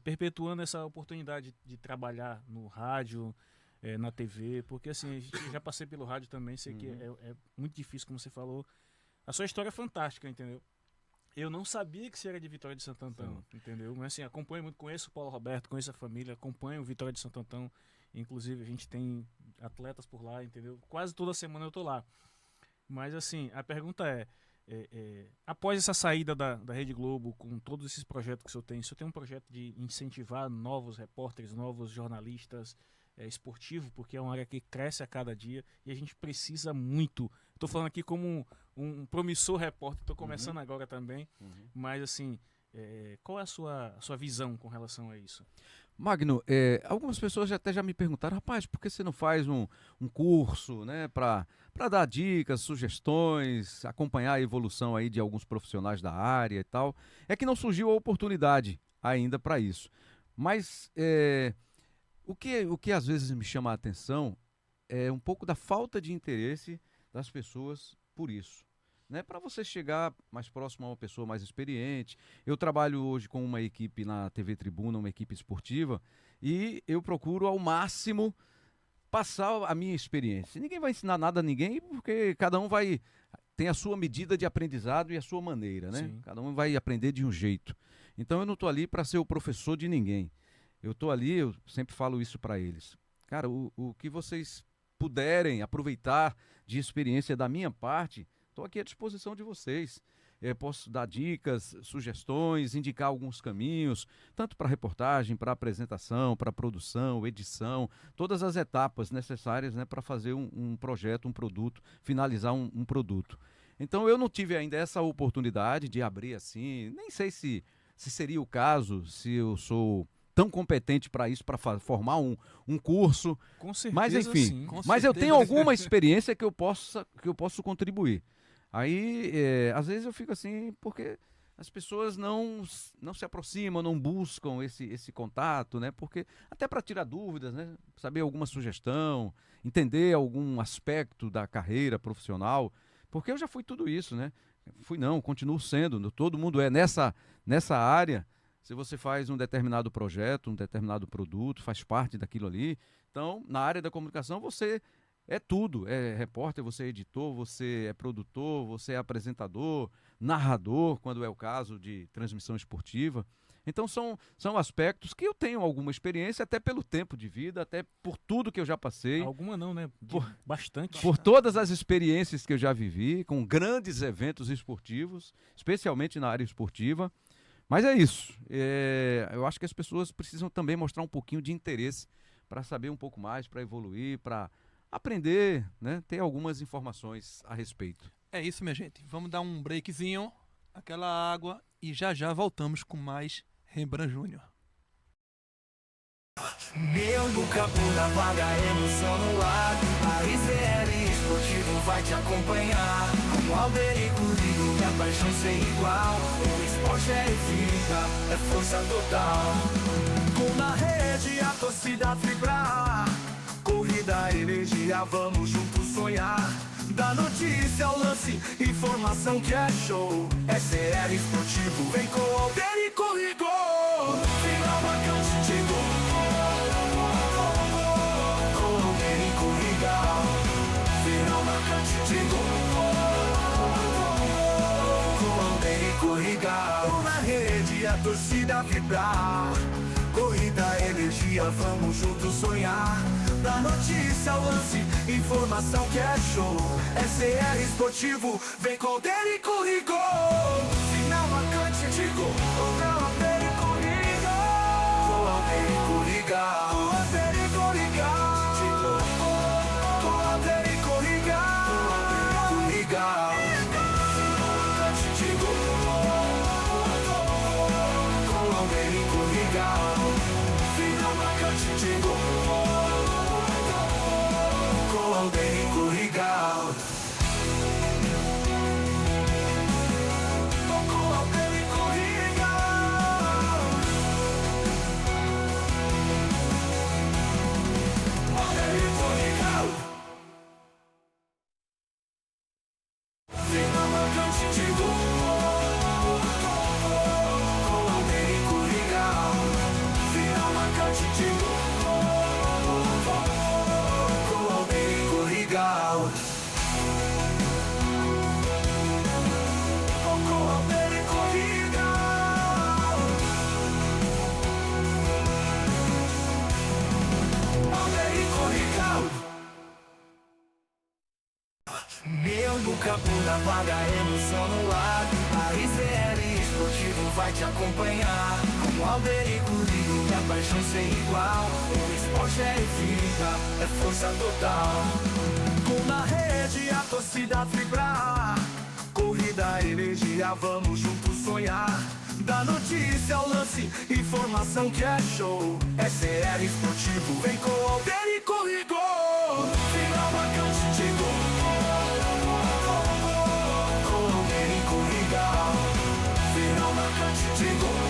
perpetuando essa oportunidade de trabalhar no rádio, na TV, porque assim, eu já passei pelo rádio também, sei que é muito difícil, como você falou. A sua história é fantástica, entendeu? Eu não sabia que você era de Vitória de Santo Antão, entendeu? Mas assim, acompanho muito, conheço o Paulo Roberto, conheço a família, acompanho o Vitória de Santo Antão Inclusive, a gente tem atletas por lá, entendeu? Quase toda semana eu tô lá. Mas, assim, a pergunta após essa saída da Rede Globo, com todos esses projetos que o senhor tem um projeto de incentivar novos repórteres, novos jornalistas esportivos, porque é uma área que cresce a cada dia e a gente precisa muito. Estou falando aqui como um promissor repórter, estou começando agora também, mas, assim, qual é a sua visão com relação a isso? Magno, algumas pessoas até já me perguntaram, rapaz, por que você não faz um curso, né, para dar dicas, sugestões, acompanhar a evolução aí de alguns profissionais da área e tal? É que não surgiu a oportunidade ainda para isso. Mas o que às vezes me chama a atenção é um pouco da falta de interesse das pessoas por isso. Né, para você chegar mais próximo a uma pessoa mais experiente. Eu trabalho hoje com uma equipe na TV Tribuna, uma equipe esportiva, e eu procuro ao máximo passar a minha experiência. Ninguém vai ensinar nada a ninguém, porque cada um tem a sua medida de aprendizado e a sua maneira, né? Sim. Cada um vai aprender de um jeito. Então eu não estou ali para ser o professor de ninguém. Eu estou ali, eu sempre falo isso para eles. Cara, o que vocês puderem aproveitar de experiência da minha parte, estou aqui à disposição de vocês. Posso dar dicas, sugestões, indicar alguns caminhos, tanto para reportagem, para apresentação, para produção, edição, todas as etapas necessárias, né, para fazer um projeto, um produto, finalizar um produto. Então eu não tive ainda essa oportunidade de abrir assim, nem sei se seria o caso, se eu sou tão competente para isso, para formar um curso. Com certeza, mas enfim, sim. mas eu tenho alguma experiência que eu posso contribuir. Aí, às vezes eu fico assim, porque as pessoas não se aproximam, não buscam esse contato, né? Porque até para tirar dúvidas, né? Saber alguma sugestão, entender algum aspecto da carreira profissional, porque eu já fui tudo isso, né? Continuo sendo, todo mundo nessa área. Se você faz um determinado projeto, um determinado produto, faz parte daquilo ali. Então, na área da comunicação, você é tudo. É repórter, você é editor, você é produtor, você é apresentador, narrador, quando é o caso de transmissão esportiva. Então, são aspectos que eu tenho alguma experiência, até pelo tempo de vida, até por tudo que eu já passei. Alguma não, né? Bastante. Por todas as experiências que eu já vivi, com grandes eventos esportivos, especialmente na área esportiva. Mas é isso. Eu acho que as pessoas precisam também mostrar um pouquinho de interesse para saber um pouco mais, para evoluir, para aprender, né? Ter algumas informações a respeito. É isso, minha gente. Vamos dar um breakzinho, aquela água, e já voltamos com mais Rembrandt Júnior. Meu do campo da vaga, emoção no ar. A RCL Esportivo vai te acompanhar. Com Alberico Ligo, minha paixão sem igual. O esporte é vida, é força total. Com na rede a torcida vibrar. Corrida, energia, vamos juntos sonhar. Da notícia ao lance, informação que é show. SCR Esportivo, vem com Alberico Ligo. Final marcante de gol. Na rede a torcida vibrar. Corrida, energia, vamos juntos sonhar. Da notícia ao lance, informação que é show. SCR Esportivo, vem com Alberico Ligo. Final marcante de gol. Com Alberico Ligo. Com Alberico Ligo. Com Alberico Ligo. Com Alberico Ligo. Com Alberico Ligo. Final marcante de gol. Com Alberico Ligo. O campo na vaga, emoção no ar. A RCL Esportivo vai te acompanhar. Com Alberico Ligo, a paixão sem igual. O esporte é vida, é força total. Com na rede a torcida vibrar. Corrida, energia, vamos juntos sonhar. Da notícia ao lance, informação que é show. SCR Esportivo, vem com Alberico Ligo. Final marcante de gol. Com Alberico Ligo. Final marcante de gol.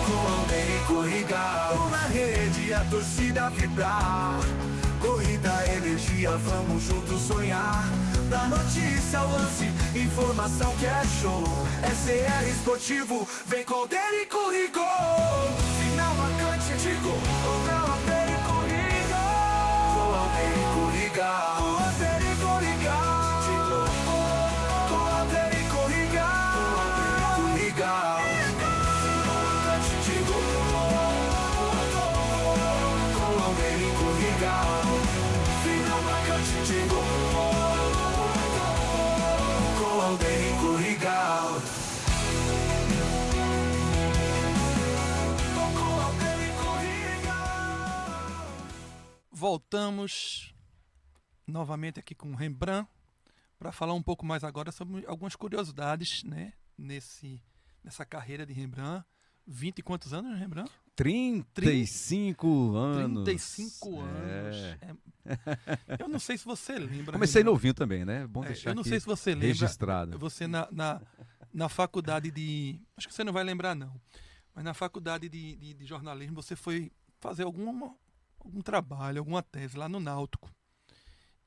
Com Alberico Ligo. Na rede a torcida vibrar. Corrida, energia, vamos juntos sonhar. Da notícia ao lance, informação que é show. SCR Esportivo, vem com Alberico Ligo. Final marcante de gol. Com Alberico Ligo. Com Alberico Ligo. Com Alberico Ligo. Com Alberico Ligo. Com Alberico Ligo. Final marcante de gol. Com Alberico Ligo. Final marcante de gol. Alberico Ligal. Voltamos novamente aqui com o Rembrandt para falar um pouco mais agora sobre algumas curiosidades, né, nessa carreira de Rembrandt. 20 e quantos anos, Rembrandt? 35 anos. 35 anos. Eu não sei se você lembra. Comecei Rembrandt. novinho também, né? Bom deixar eu não aqui sei se você lembra. registrado. Você na faculdade de... Acho que você não vai lembrar, não. Mas na faculdade de jornalismo você foi fazer algum trabalho, alguma tese lá no Náutico.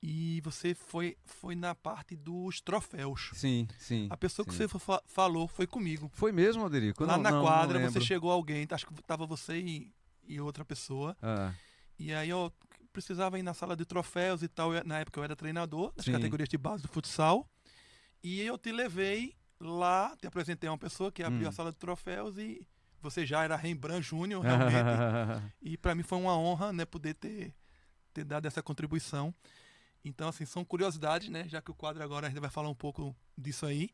E você foi na parte dos troféus. Sim, sim. A pessoa que sim. você falou foi comigo. Foi mesmo, Alderico? Lá Não, na não quadra, lembro. você chegou alguém, acho que tava você e outra pessoa. Ah, E aí eu precisava ir na sala de troféus e tal. Na época eu era treinador das Sim. categorias de base do futsal. E eu te levei lá, te apresentei a uma pessoa que abriu a sala de troféus e você já era Rembrandt Júnior, realmente. E para mim foi uma honra, né, poder ter dado essa contribuição. Então, assim, são curiosidades, né? Já que o quadro agora a gente vai falar um pouco disso aí.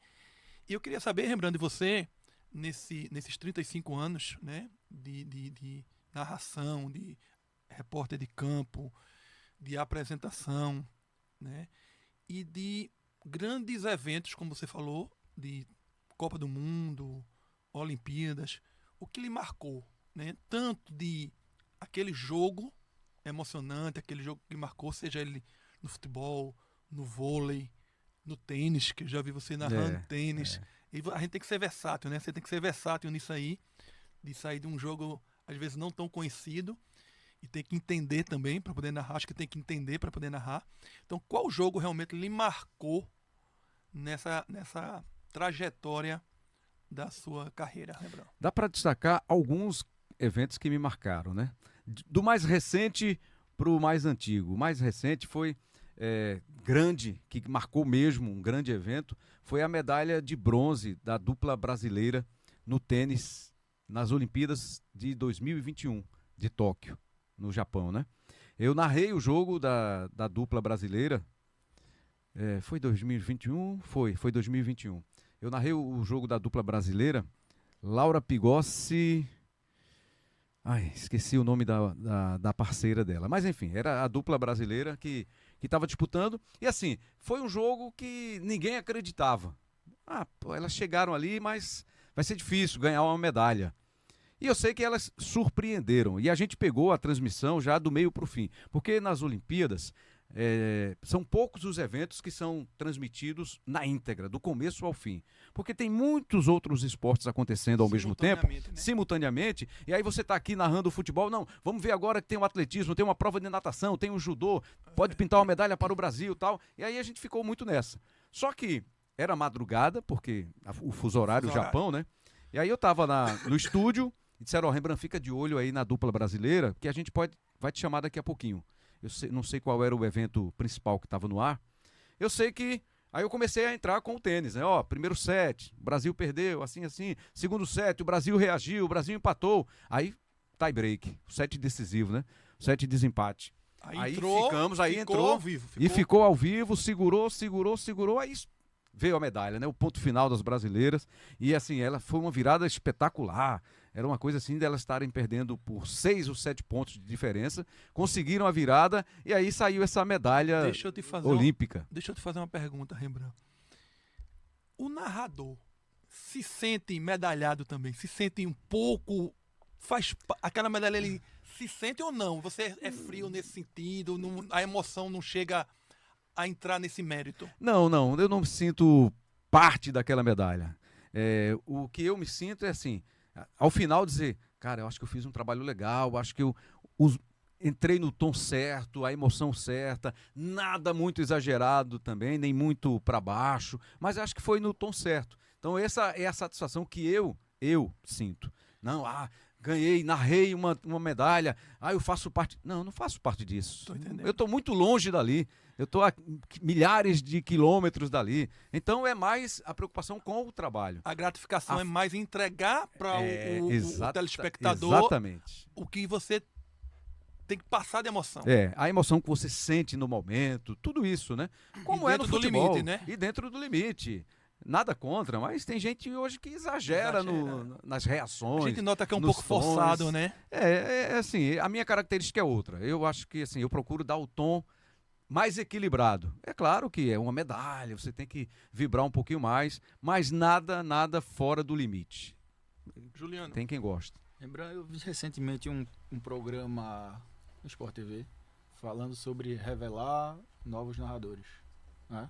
E eu queria saber, Rembrandt, de você, nesses 35 anos, né? De narração, de repórter de campo, de apresentação, né? E de grandes eventos, como você falou, de Copa do Mundo, Olimpíadas. O que lhe marcou, né? Tanto de aquele jogo emocionante, aquele jogo que marcou, seja ele no futebol, no vôlei, no tênis, que eu já vi você narrando tênis. E a gente tem que ser versátil, né? Você tem que ser versátil nisso aí, de sair de um jogo, às vezes, não tão conhecido, e tem que entender também para poder narrar. Acho que tem que entender para poder narrar. Então, qual jogo realmente lhe marcou nessa trajetória da sua carreira, Rembrandt? Dá para destacar alguns eventos que me marcaram, né? Do mais recente para o mais antigo. O mais recente foi grande, que marcou mesmo um grande evento, foi a medalha de bronze da dupla brasileira no tênis nas Olimpíadas de 2021, de Tóquio, no Japão, né? Eu narrei o jogo da dupla brasileira. Foi 2021? Foi 2021. Eu narrei o jogo da dupla brasileira, Laura Pigossi... Ai, esqueci o nome da parceira dela. Mas enfim, era a dupla brasileira que estava disputando. E assim, foi um jogo que ninguém acreditava. Elas chegaram ali, mas vai ser difícil ganhar uma medalha. E eu sei que elas surpreenderam. E a gente pegou a transmissão já do meio para o fim. Porque nas Olimpíadas, são poucos os eventos que são transmitidos na íntegra, do começo ao fim. Porque tem muitos outros esportes acontecendo ao mesmo tempo, simultaneamente, e aí você está aqui narrando o futebol. Não, vamos ver agora que tem o atletismo, tem uma prova de natação, tem o judô, pode pintar uma medalha para o Brasil e tal. E aí a gente ficou muito nessa. Só que era madrugada, porque o fuso horário do Japão, né? E aí eu estava no estúdio e disseram, Rembrandt, fica de olho aí na dupla brasileira, que a gente vai te chamar daqui a pouquinho. Não sei qual era o evento principal que estava no ar. Eu sei que... Aí eu comecei a entrar com o tênis, né? Primeiro set, o Brasil perdeu, assim. Segundo set, o Brasil reagiu, o Brasil empatou. Aí, tie break, o set decisivo, né? O set de desempate. Aí entrou, ficamos, aí ficou entrou ao vivo. e ficou ao vivo, segurou, aí veio a medalha, né? O ponto final das brasileiras. E assim, ela foi uma virada espetacular. Era uma coisa assim delas estarem perdendo por 6 ou 7 pontos de diferença. Conseguiram a virada e aí saiu essa medalha Deixa eu te fazer olímpica. Deixa eu te fazer uma pergunta, Rembrandt. O narrador se sente medalhado também? Se sente um pouco... Aquela medalha ele se sente ou não? Você é frio nesse sentido? A emoção não chega a entrar nesse mérito? Não, eu não me sinto parte daquela medalha. O que eu me sinto é assim, ao final dizer, cara, eu acho que eu fiz um trabalho legal, acho que eu entrei no tom certo, a emoção certa, nada muito exagerado também, nem muito para baixo, mas acho que foi no tom certo. Então essa é a satisfação que eu sinto. Não, ganhei, narrei uma medalha, eu faço parte... Não faço parte disso. Tô entendendo. Eu estou muito longe dali, eu estou a milhares de quilômetros dali. Então é mais a preocupação com o trabalho. A gratificação é mais entregar para o telespectador exatamente. o que você tem que passar de emoção. A emoção que você sente no momento, tudo isso, né? Como é no dentro do futebol. limite, né? E dentro do limite. Nada contra, mas tem gente hoje que exagera nas reações. A gente nota que é um nos pouco tons. forçado, né? Assim, a minha característica é outra. Eu acho que assim, eu procuro dar o tom mais equilibrado. É claro que é uma medalha, você tem que vibrar um pouquinho mais, mas nada fora do limite. Juliano. Tem quem gosta. Lembrando, eu vi recentemente um programa no Sport TV falando sobre revelar novos narradores, né?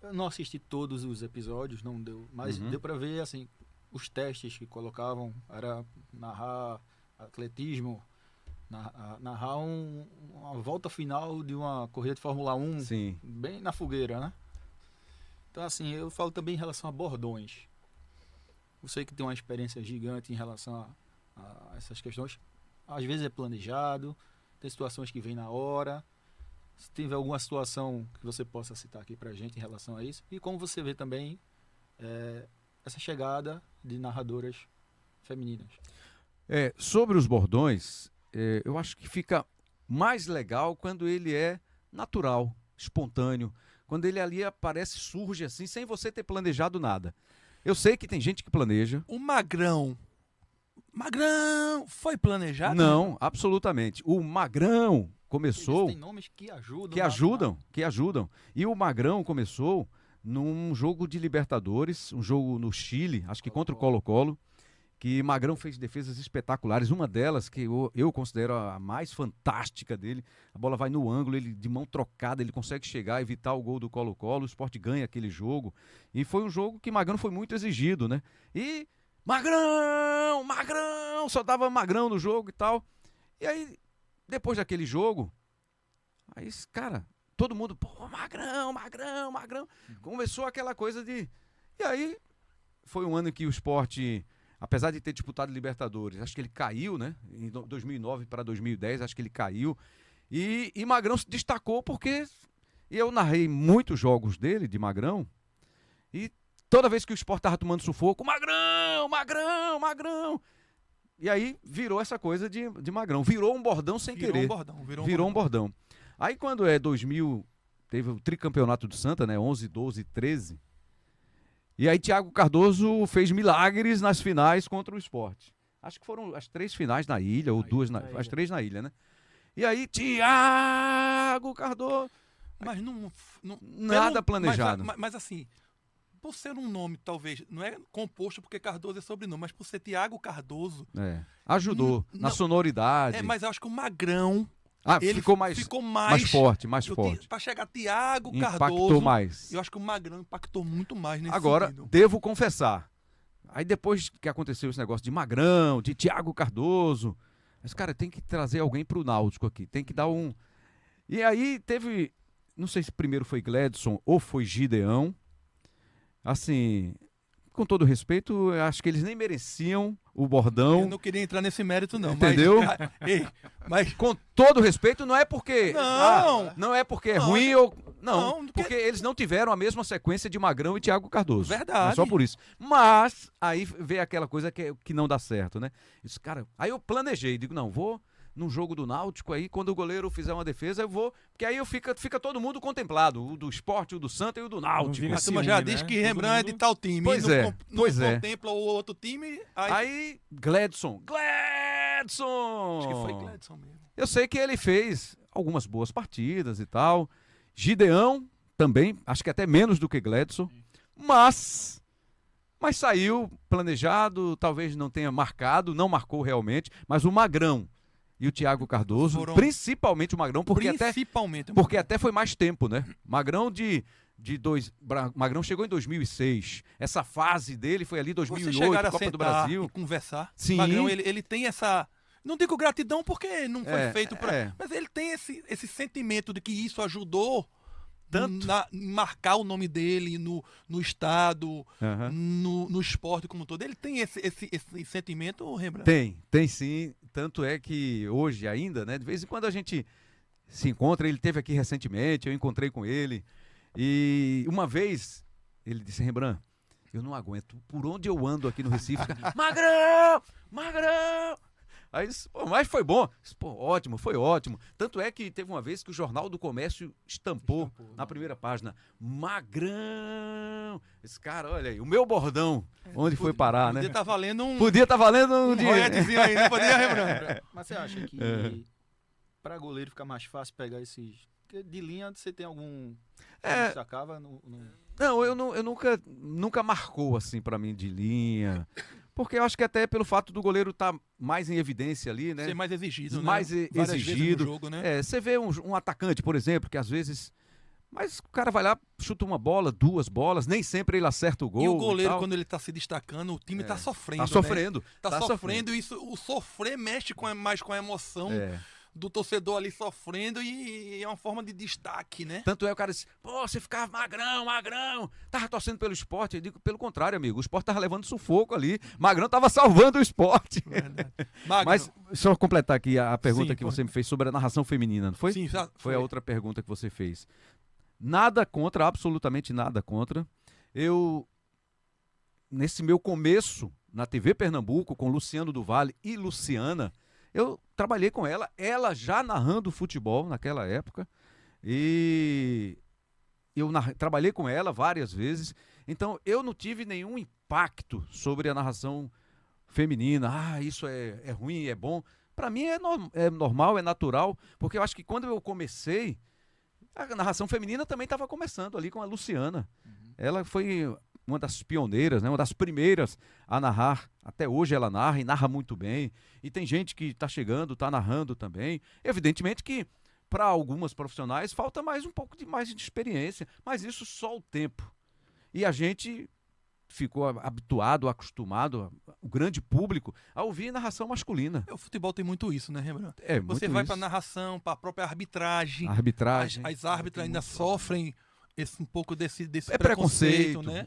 Eu não assisti todos os episódios, não deu, mas deu para ver assim os testes que colocavam, era narrar atletismo, narrar uma volta final de uma corrida de Fórmula 1, Sim. bem na fogueira, né? Então assim, eu falo também em relação a bordões. Você que tem uma experiência gigante em relação a essas questões, às vezes é planejado, tem situações que vêm na hora. Se tiver alguma situação que você possa citar aqui pra gente em relação a isso. E como você vê também essa chegada de narradoras femininas. Sobre os bordões, eu acho que fica mais legal quando ele é natural, espontâneo. Quando ele ali aparece, surge assim, sem você ter planejado nada. Eu sei que tem gente que planeja. O Magrão foi planejado? Não, absolutamente. O Magrão começou... Eles têm nomes que ajudam. E o Magrão começou num jogo de Libertadores, um jogo no Chile, acho que contra o Colo-Colo, que Magrão fez defesas espetaculares. Uma delas, que eu considero a mais fantástica dele, a bola vai no ângulo, ele de mão trocada, ele consegue chegar, evitar o gol do Colo-Colo, o Sport ganha aquele jogo. E foi um jogo que Magrão foi muito exigido, né? E Magrão, só dava Magrão no jogo e tal. E aí, depois daquele jogo, aí, cara, todo mundo, Magrão. Começou aquela coisa de... E aí, foi um ano em que o Sport, apesar de ter disputado Libertadores, acho que ele caiu, né? Em 2009 para 2010, acho que ele caiu. E Magrão se destacou porque eu narrei muitos jogos dele, de Magrão, e toda vez que o Sport estava tomando sufoco, Magrão! E aí virou essa coisa de Magrão. Virou um bordão sem querer. Virou um bordão. Aí quando 2000, teve o tricampeonato do Santa, né? 11, 12, 13. E aí Thiago Cardoso fez milagres nas finais contra o Sport. Acho que foram as 3 finais na ilha, ou as 3 na ilha, né? E aí Thiago Cardoso... Mas não nada planejado. Mas assim... Por ser um nome, talvez, não é composto porque Cardoso é sobrenome, mas por ser Thiago Cardoso... Ajudou, na sonoridade. Mas eu acho que o Magrão... Ele ficou mais forte. Para chegar Thiago Cardoso... Impactou mais. Eu acho que o Magrão impactou muito mais nesse Agora, sentido. devo confessar. Aí depois que aconteceu esse negócio de Magrão, de Thiago Cardoso... Mas, cara, tem que trazer alguém pro Náutico aqui. Tem que dar um... E aí teve... Não sei se primeiro foi Gledson ou foi Gideão. Assim, com todo respeito, eu acho que eles nem mereciam o bordão. Eu não queria entrar nesse mérito, não. Entendeu? Mas com todo respeito, não é porque... Não é porque é ruim ou... Não, porque eles não tiveram a mesma sequência de Magrão e Thiago Cardoso. Verdade. É só por isso. Mas, aí vê aquela coisa que não dá certo, né? Isso, cara, aí eu planejei, digo, não, vou num jogo do Náutico, aí quando o goleiro fizer uma defesa, eu vou, porque aí fica todo mundo contemplado, o do Sport, o do Santa e o do Náutico. vira A turma já ciúme, diz né? que Todo Rembrandt é de mundo- tal time. Pois não é, não pois é. contempla o outro time. Aí, Gledson! Acho que foi Gledson mesmo. Eu sei que ele fez algumas boas partidas e tal. Gideão também, acho que até menos do que Gledson. Mas saiu planejado, talvez não tenha marcado, não marcou realmente. Mas o Magrão e o Thiago Cardoso, Foram- principalmente o Magrão, porque até foi mais tempo, né? Magrão Magrão chegou em 2006. Essa fase dele foi ali Vocês 2008, chegaram a Copa do sentar Brasil. e conversar. Sim. Magrão, ele tem essa... Não digo gratidão porque não foi feito pra... é. Mas ele tem esse sentimento de que isso ajudou Tanto. em marcar o nome dele no estado, Aham. no esporte como um todo. Ele tem esse sentimento, Rembrandt? Tem sim. Tanto é que hoje ainda, né? De vez em quando a gente se encontra. Ele esteve aqui recentemente, eu encontrei com ele. E uma vez ele disse: Rembrandt, eu não aguento. Por onde eu ando aqui no Recife, fica, Magrão! Magrão! Aí, pô, mas foi bom. Pô, ótimo, foi ótimo. Tanto é que teve uma vez que o Jornal do Comércio estampou na primeira página: Magrão! Esse cara, olha aí, o meu bordão, onde foi parar, né? Podia estar valendo um Podia estar valendo um dinheiro. royaltyzinho aí, não podia, Rembrandt? Mas você acha que É. para goleiro fica mais fácil pegar esses... Porque de linha você tem algum... É. Destacava Não, eu nunca marcou assim pra mim de linha. Porque eu acho que até pelo fato do goleiro estar mais em evidência ali, né? Ser mais exigido, né? Mais Várias vezes exigido. no jogo, né? Você vê um atacante, por exemplo, que às vezes. Mas o cara vai lá, chuta uma bola, duas bolas, nem sempre ele acerta o gol. E o goleiro, tal. quando ele tá se destacando, o time tá sofrendo. Tá né? sofrendo. Tá sofrendo, e isso, o sofrer mexe mais com a emoção É. do torcedor ali sofrendo e é uma forma de destaque, né? Tanto é o cara diz, pô, você ficava magrão, tava torcendo pelo esporte. Eu digo, pelo contrário, amigo, o esporte tava levando sufoco ali. Magrão tava salvando o esporte. Verdade. Magno, Mas, só completar aqui a pergunta Sim, que pode. você me fez sobre a narração feminina, não foi? sim, já Foi a outra pergunta que você fez. Nada contra, absolutamente nada contra. Nesse meu começo na TV Pernambuco, com Luciano do Vale e Luciana, eu trabalhei com ela já narrando futebol naquela época, e eu trabalhei com ela várias vezes, então eu não tive nenhum impacto sobre a narração feminina. Ah, isso é ruim, é bom. Para mim é normal, é natural, porque eu acho que quando eu comecei, a narração feminina também estava começando ali com a Luciana. Ela foi uma das pioneiras, né? Uma das primeiras a narrar. Até hoje ela narra e narra muito bem. E tem gente que está chegando, está narrando também. Evidentemente que para algumas profissionais falta um pouco mais de experiência, mas isso só o tempo. E a gente ficou habituado, acostumado, o grande público, a ouvir narração masculina. O futebol tem muito isso, né, Rembrandt? É, Você muito vai isso. para narração, para a própria arbitragem. A arbitragem. As árbitras ainda sofrem um pouco desse É preconceito, preconceito, né?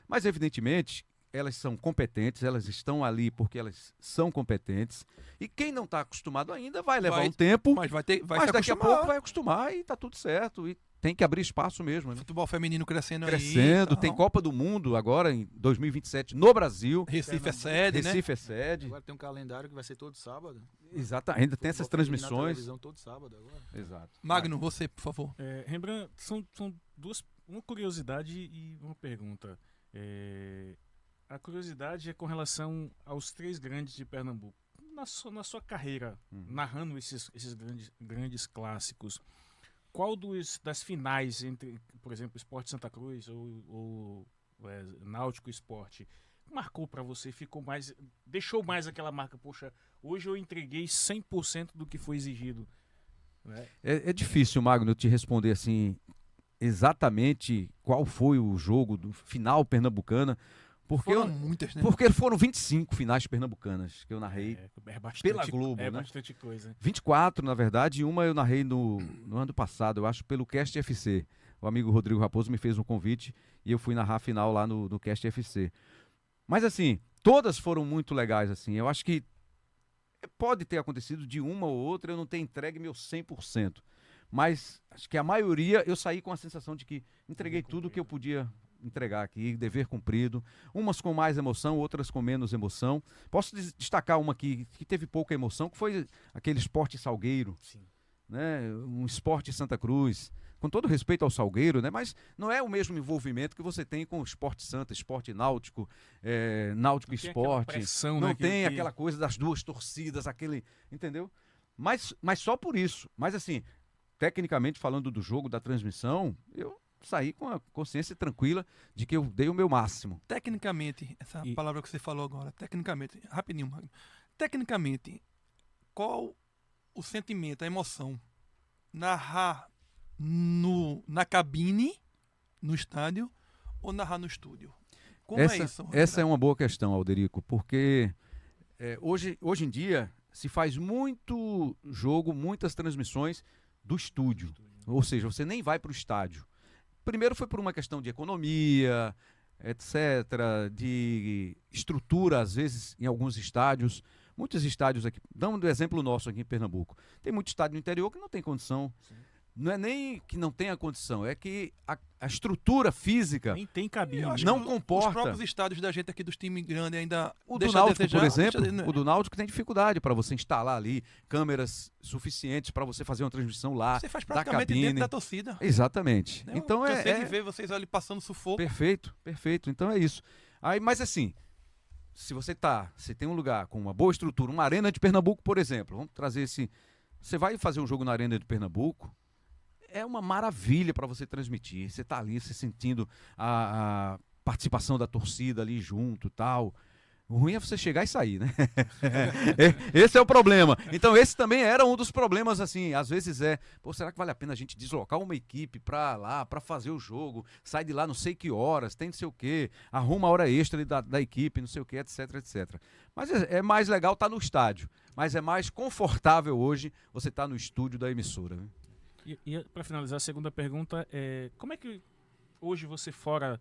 Mas evidentemente, elas são competentes, elas estão ali porque elas são competentes. E quem não está acostumado ainda vai levar um tempo, Mas vai mas se daqui a acostumar. pouco vai acostumar e tá tudo certo. E tem que abrir espaço mesmo, né? Futebol feminino crescendo, Crescendo, aí. tem Copa do Mundo agora em 2027 no Brasil. Recife é sede, né? Recife é sede. Agora tem um calendário que vai ser todo sábado. Exato, ainda tem essas Futebol feminino na transmissões. televisão todo sábado agora. Exato. Magno, você, por favor. Rembrandt, são duas, uma curiosidade e uma pergunta. A curiosidade é com relação aos três grandes de Pernambuco. Na sua carreira, narrando esses grandes clássicos, qual das finais entre, por exemplo, Sport Santa Cruz ou Náutico Sport marcou para você, deixou mais aquela marca? Poxa, hoje eu entreguei 100% do que foi exigido. Né? É difícil, Magno, te responder assim exatamente qual foi o jogo do final pernambucana, porque Foram muitas, né? porque foram 25 finais pernambucanas que eu narrei. É bastante, pela Globo, é né? bastante coisa. 24, na verdade, e uma eu narrei no ano passado, eu acho, pelo Cast FC. O amigo Rodrigo Raposo me fez um convite e eu fui narrar a final lá no Cast FC. Mas assim, todas foram muito legais, assim. Eu acho que pode ter acontecido de uma ou outra, eu não ter entregue meu 100%. Mas acho que a maioria eu saí com a sensação de que entreguei tudo que eu podia entregar aqui, dever cumprido, umas com mais emoção, outras com menos emoção. Posso destacar uma que teve pouca emoção, que foi aquele Sport Salgueiro, Sim. né? Um Sport Santa Cruz, com todo respeito ao Salgueiro, né? Mas não é o mesmo envolvimento que você tem com o Sport Santa, Sport Náutico, Náutico Não tem aquela Esporte, pressão, não né, tem que- aquela coisa das duas torcidas, aquele, entendeu? Mas só por isso. Mas assim, tecnicamente falando do jogo, da transmissão, eu saí com a consciência tranquila de que eu dei o meu máximo. Tecnicamente, essa E- palavra que você falou agora, tecnicamente, rapidinho, Magno. Tecnicamente, qual o sentimento, a emoção? Narrar na cabine, no estádio, ou narrar no estúdio? Como é isso? Essa é uma boa questão, Alderico, porque hoje em dia se faz muito jogo, muitas transmissões do estúdio. Ou seja, você nem vai para o estádio. Primeiro foi por uma questão de economia, etc., de estrutura, às vezes, em alguns estádios. Muitos estádios aqui, dando um exemplo nosso aqui em Pernambuco, tem muito estádio no interior que não tem condição. Não é nem que não tenha condição, é que a estrutura física, Nem tem Eu cabine. acho né? não que comporta. Os próprios estádios da gente aqui dos times grandes ainda O do deixa a Náutico, desejar, por exemplo, deixa a- o do Náutico tem dificuldade para você instalar ali câmeras suficientes para você fazer uma transmissão lá Você faz da praticamente cabine. dentro da torcida. Exatamente. Né? Então Eu cansei de é ver vocês ali passando sufoco. perfeito, perfeito. Então é isso. Aí, mas assim, se você tem um lugar com uma boa estrutura, uma arena de Pernambuco, por exemplo, vamos trazer esse, você vai fazer um jogo na arena de Pernambuco, é uma maravilha para você transmitir. Você tá ali, se sentindo a participação da torcida ali junto, tal. O ruim é você chegar e sair, né? Esse é o problema. Então esse também era um dos problemas, assim, às vezes será que vale a pena a gente deslocar uma equipe pra lá, pra fazer o jogo, sai de lá não sei que horas, tem não sei o quê, arruma a hora extra ali da equipe, não sei o quê, etc, etc. Mas é mais legal estar no estádio, mas é mais confortável hoje você estar no estúdio da emissora, né? E para finalizar, a segunda pergunta é: como é que hoje você fora,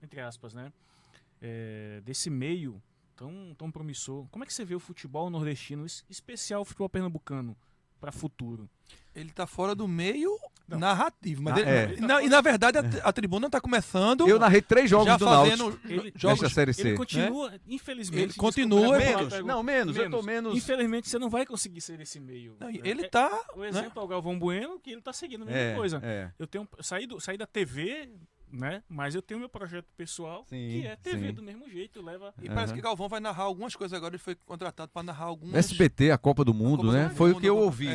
entre aspas, né, desse meio tão promissor, como é que você vê o futebol nordestino, especial o futebol pernambucano, para futuro? Ele tá fora do meio Não. narrativo. Mas Ah, e na verdade, a tribuna tá começando Eu narrei 3 jogos já do fazendo Náutico jogos. nesta Série C. Ele continua, infelizmente. Ele continua, desculpa, menos. eu Não, menos, eu tô menos. Infelizmente, você não vai conseguir ser desse meio. Não, né? ele tá. O exemplo é o Galvão Bueno, que ele tá seguindo a mesma coisa. Eu saí da TV, né? Mas eu tenho meu projeto pessoal, Sim, que é TV sim. do mesmo jeito, leva. E parece que Galvão vai narrar algumas coisas agora. Ele foi contratado para narrar algumas. SBT, a Copa do Mundo, Copa do né? Mundo, Foi o que eu agora. ouvi.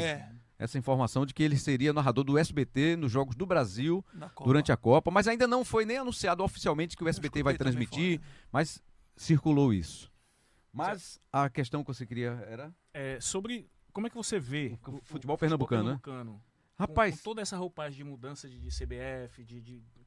Essa informação de que ele seria narrador do SBT nos Jogos do Brasil Na Copa. durante a Copa, mas ainda não foi nem anunciado oficialmente que o SBT vai escutei também transmitir, fora. mas circulou isso. Mas a questão que você queria era Sobre como é que você vê O futebol pernambucano, né? Rapaz, com toda essa roupagem de mudança de CBF,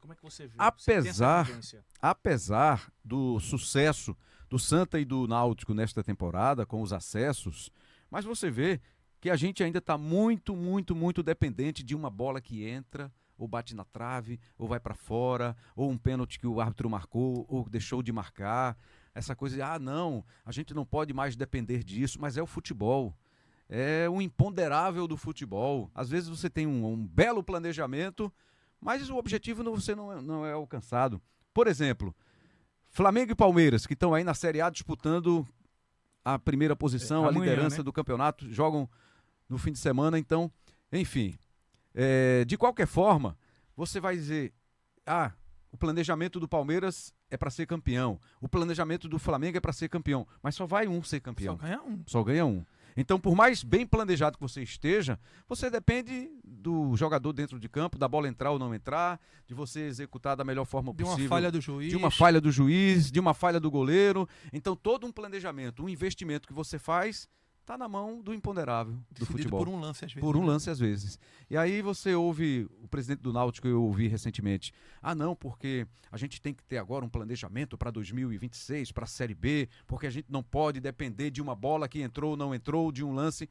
como é que você vê? Apesar- Você tem essa vivência? apesar do sucesso do Santa e do Náutico nesta temporada, com os acessos, mas você vê que a gente ainda está muito, muito, muito dependente de uma bola que entra, ou bate na trave, ou vai para fora, ou um pênalti que o árbitro marcou, ou deixou de marcar. Essa coisa de, não, a gente não pode mais depender disso, mas é o futebol. É o imponderável do futebol. Às vezes você tem um belo planejamento, mas o objetivo você não é alcançado. Por exemplo, Flamengo e Palmeiras, que estão aí na Série A disputando a primeira posição, a Amanhã, liderança né? do campeonato, jogam no fim de semana, então, enfim. De qualquer forma, você vai dizer, o planejamento do Palmeiras é para ser campeão, o planejamento do Flamengo é para ser campeão, mas só vai um ser Só campeão. ganha um. Só ganha um. Então, por mais bem planejado que você esteja, você depende do jogador dentro de campo, da bola entrar ou não entrar, de você executar da melhor forma De possível. uma falha do juiz. De uma falha do juiz, de uma falha do goleiro. Então, todo um planejamento, um investimento que você faz, está na mão do imponderável do decidido futebol. por um lance, às vezes. Por um né? lance, às vezes. E aí você ouve, o presidente do Náutico, eu ouvi recentemente, não, porque a gente tem que ter agora um planejamento para 2026, para a Série B, porque a gente não pode depender de uma bola que entrou ou não entrou, de um lance.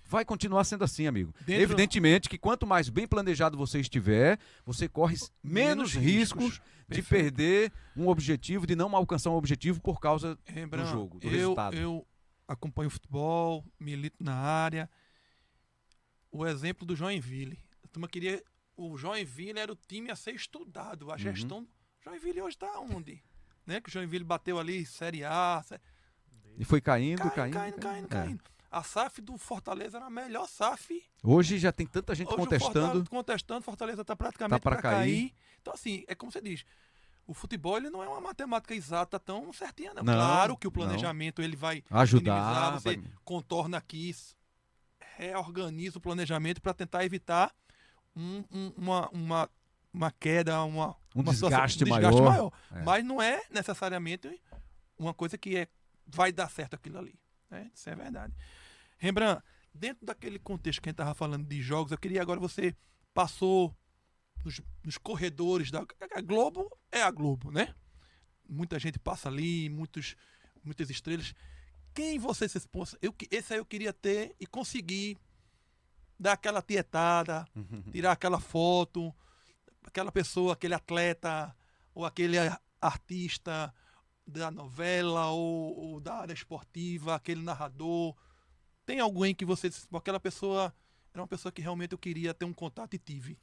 Vai continuar sendo assim, amigo. Dentro- Evidentemente que quanto mais bem planejado você estiver, você corre menos riscos de Perfeito. perder um objetivo, de não alcançar um objetivo por causa Rembrandt, do jogo, do eu, resultado. Eu acompanho futebol, milito na área. O exemplo do Joinville. A turma queria o Joinville era o time a ser estudado. A Uhum. gestão. Joinville hoje está onde? Né? Que o Joinville bateu ali Série A. E foi caindo. Caindo. A SAF do Fortaleza era a melhor SAF. Hoje já tem tanta gente Hoje contestando. Fortaleza está praticamente Tá pra para cair. Então, assim, é como você diz. O futebol ele não é uma matemática exata tão certinha, não. Não, Claro que o não. planejamento ele vai Ajudar, minimizar, você vai- contorna aqui, reorganiza o planejamento para tentar evitar uma queda, uma desgaste situação, maior. É. Mas não é necessariamente uma coisa que vai dar certo aquilo ali. Né? Isso é verdade. Rembrandt, dentro daquele contexto que a gente estava falando de jogos, eu queria agora você passou nos corredores da a Globo, é a Globo, né? Muita gente passa ali, muitas estrelas. Quem você se expôs? Esse aí eu queria ter e conseguir dar aquela tietada, tirar aquela foto, aquela pessoa, aquele atleta, ou aquele artista da novela, ou da área esportiva, aquele narrador. Tem alguém que você... Aquela pessoa era uma pessoa que realmente eu queria ter um contato e tive.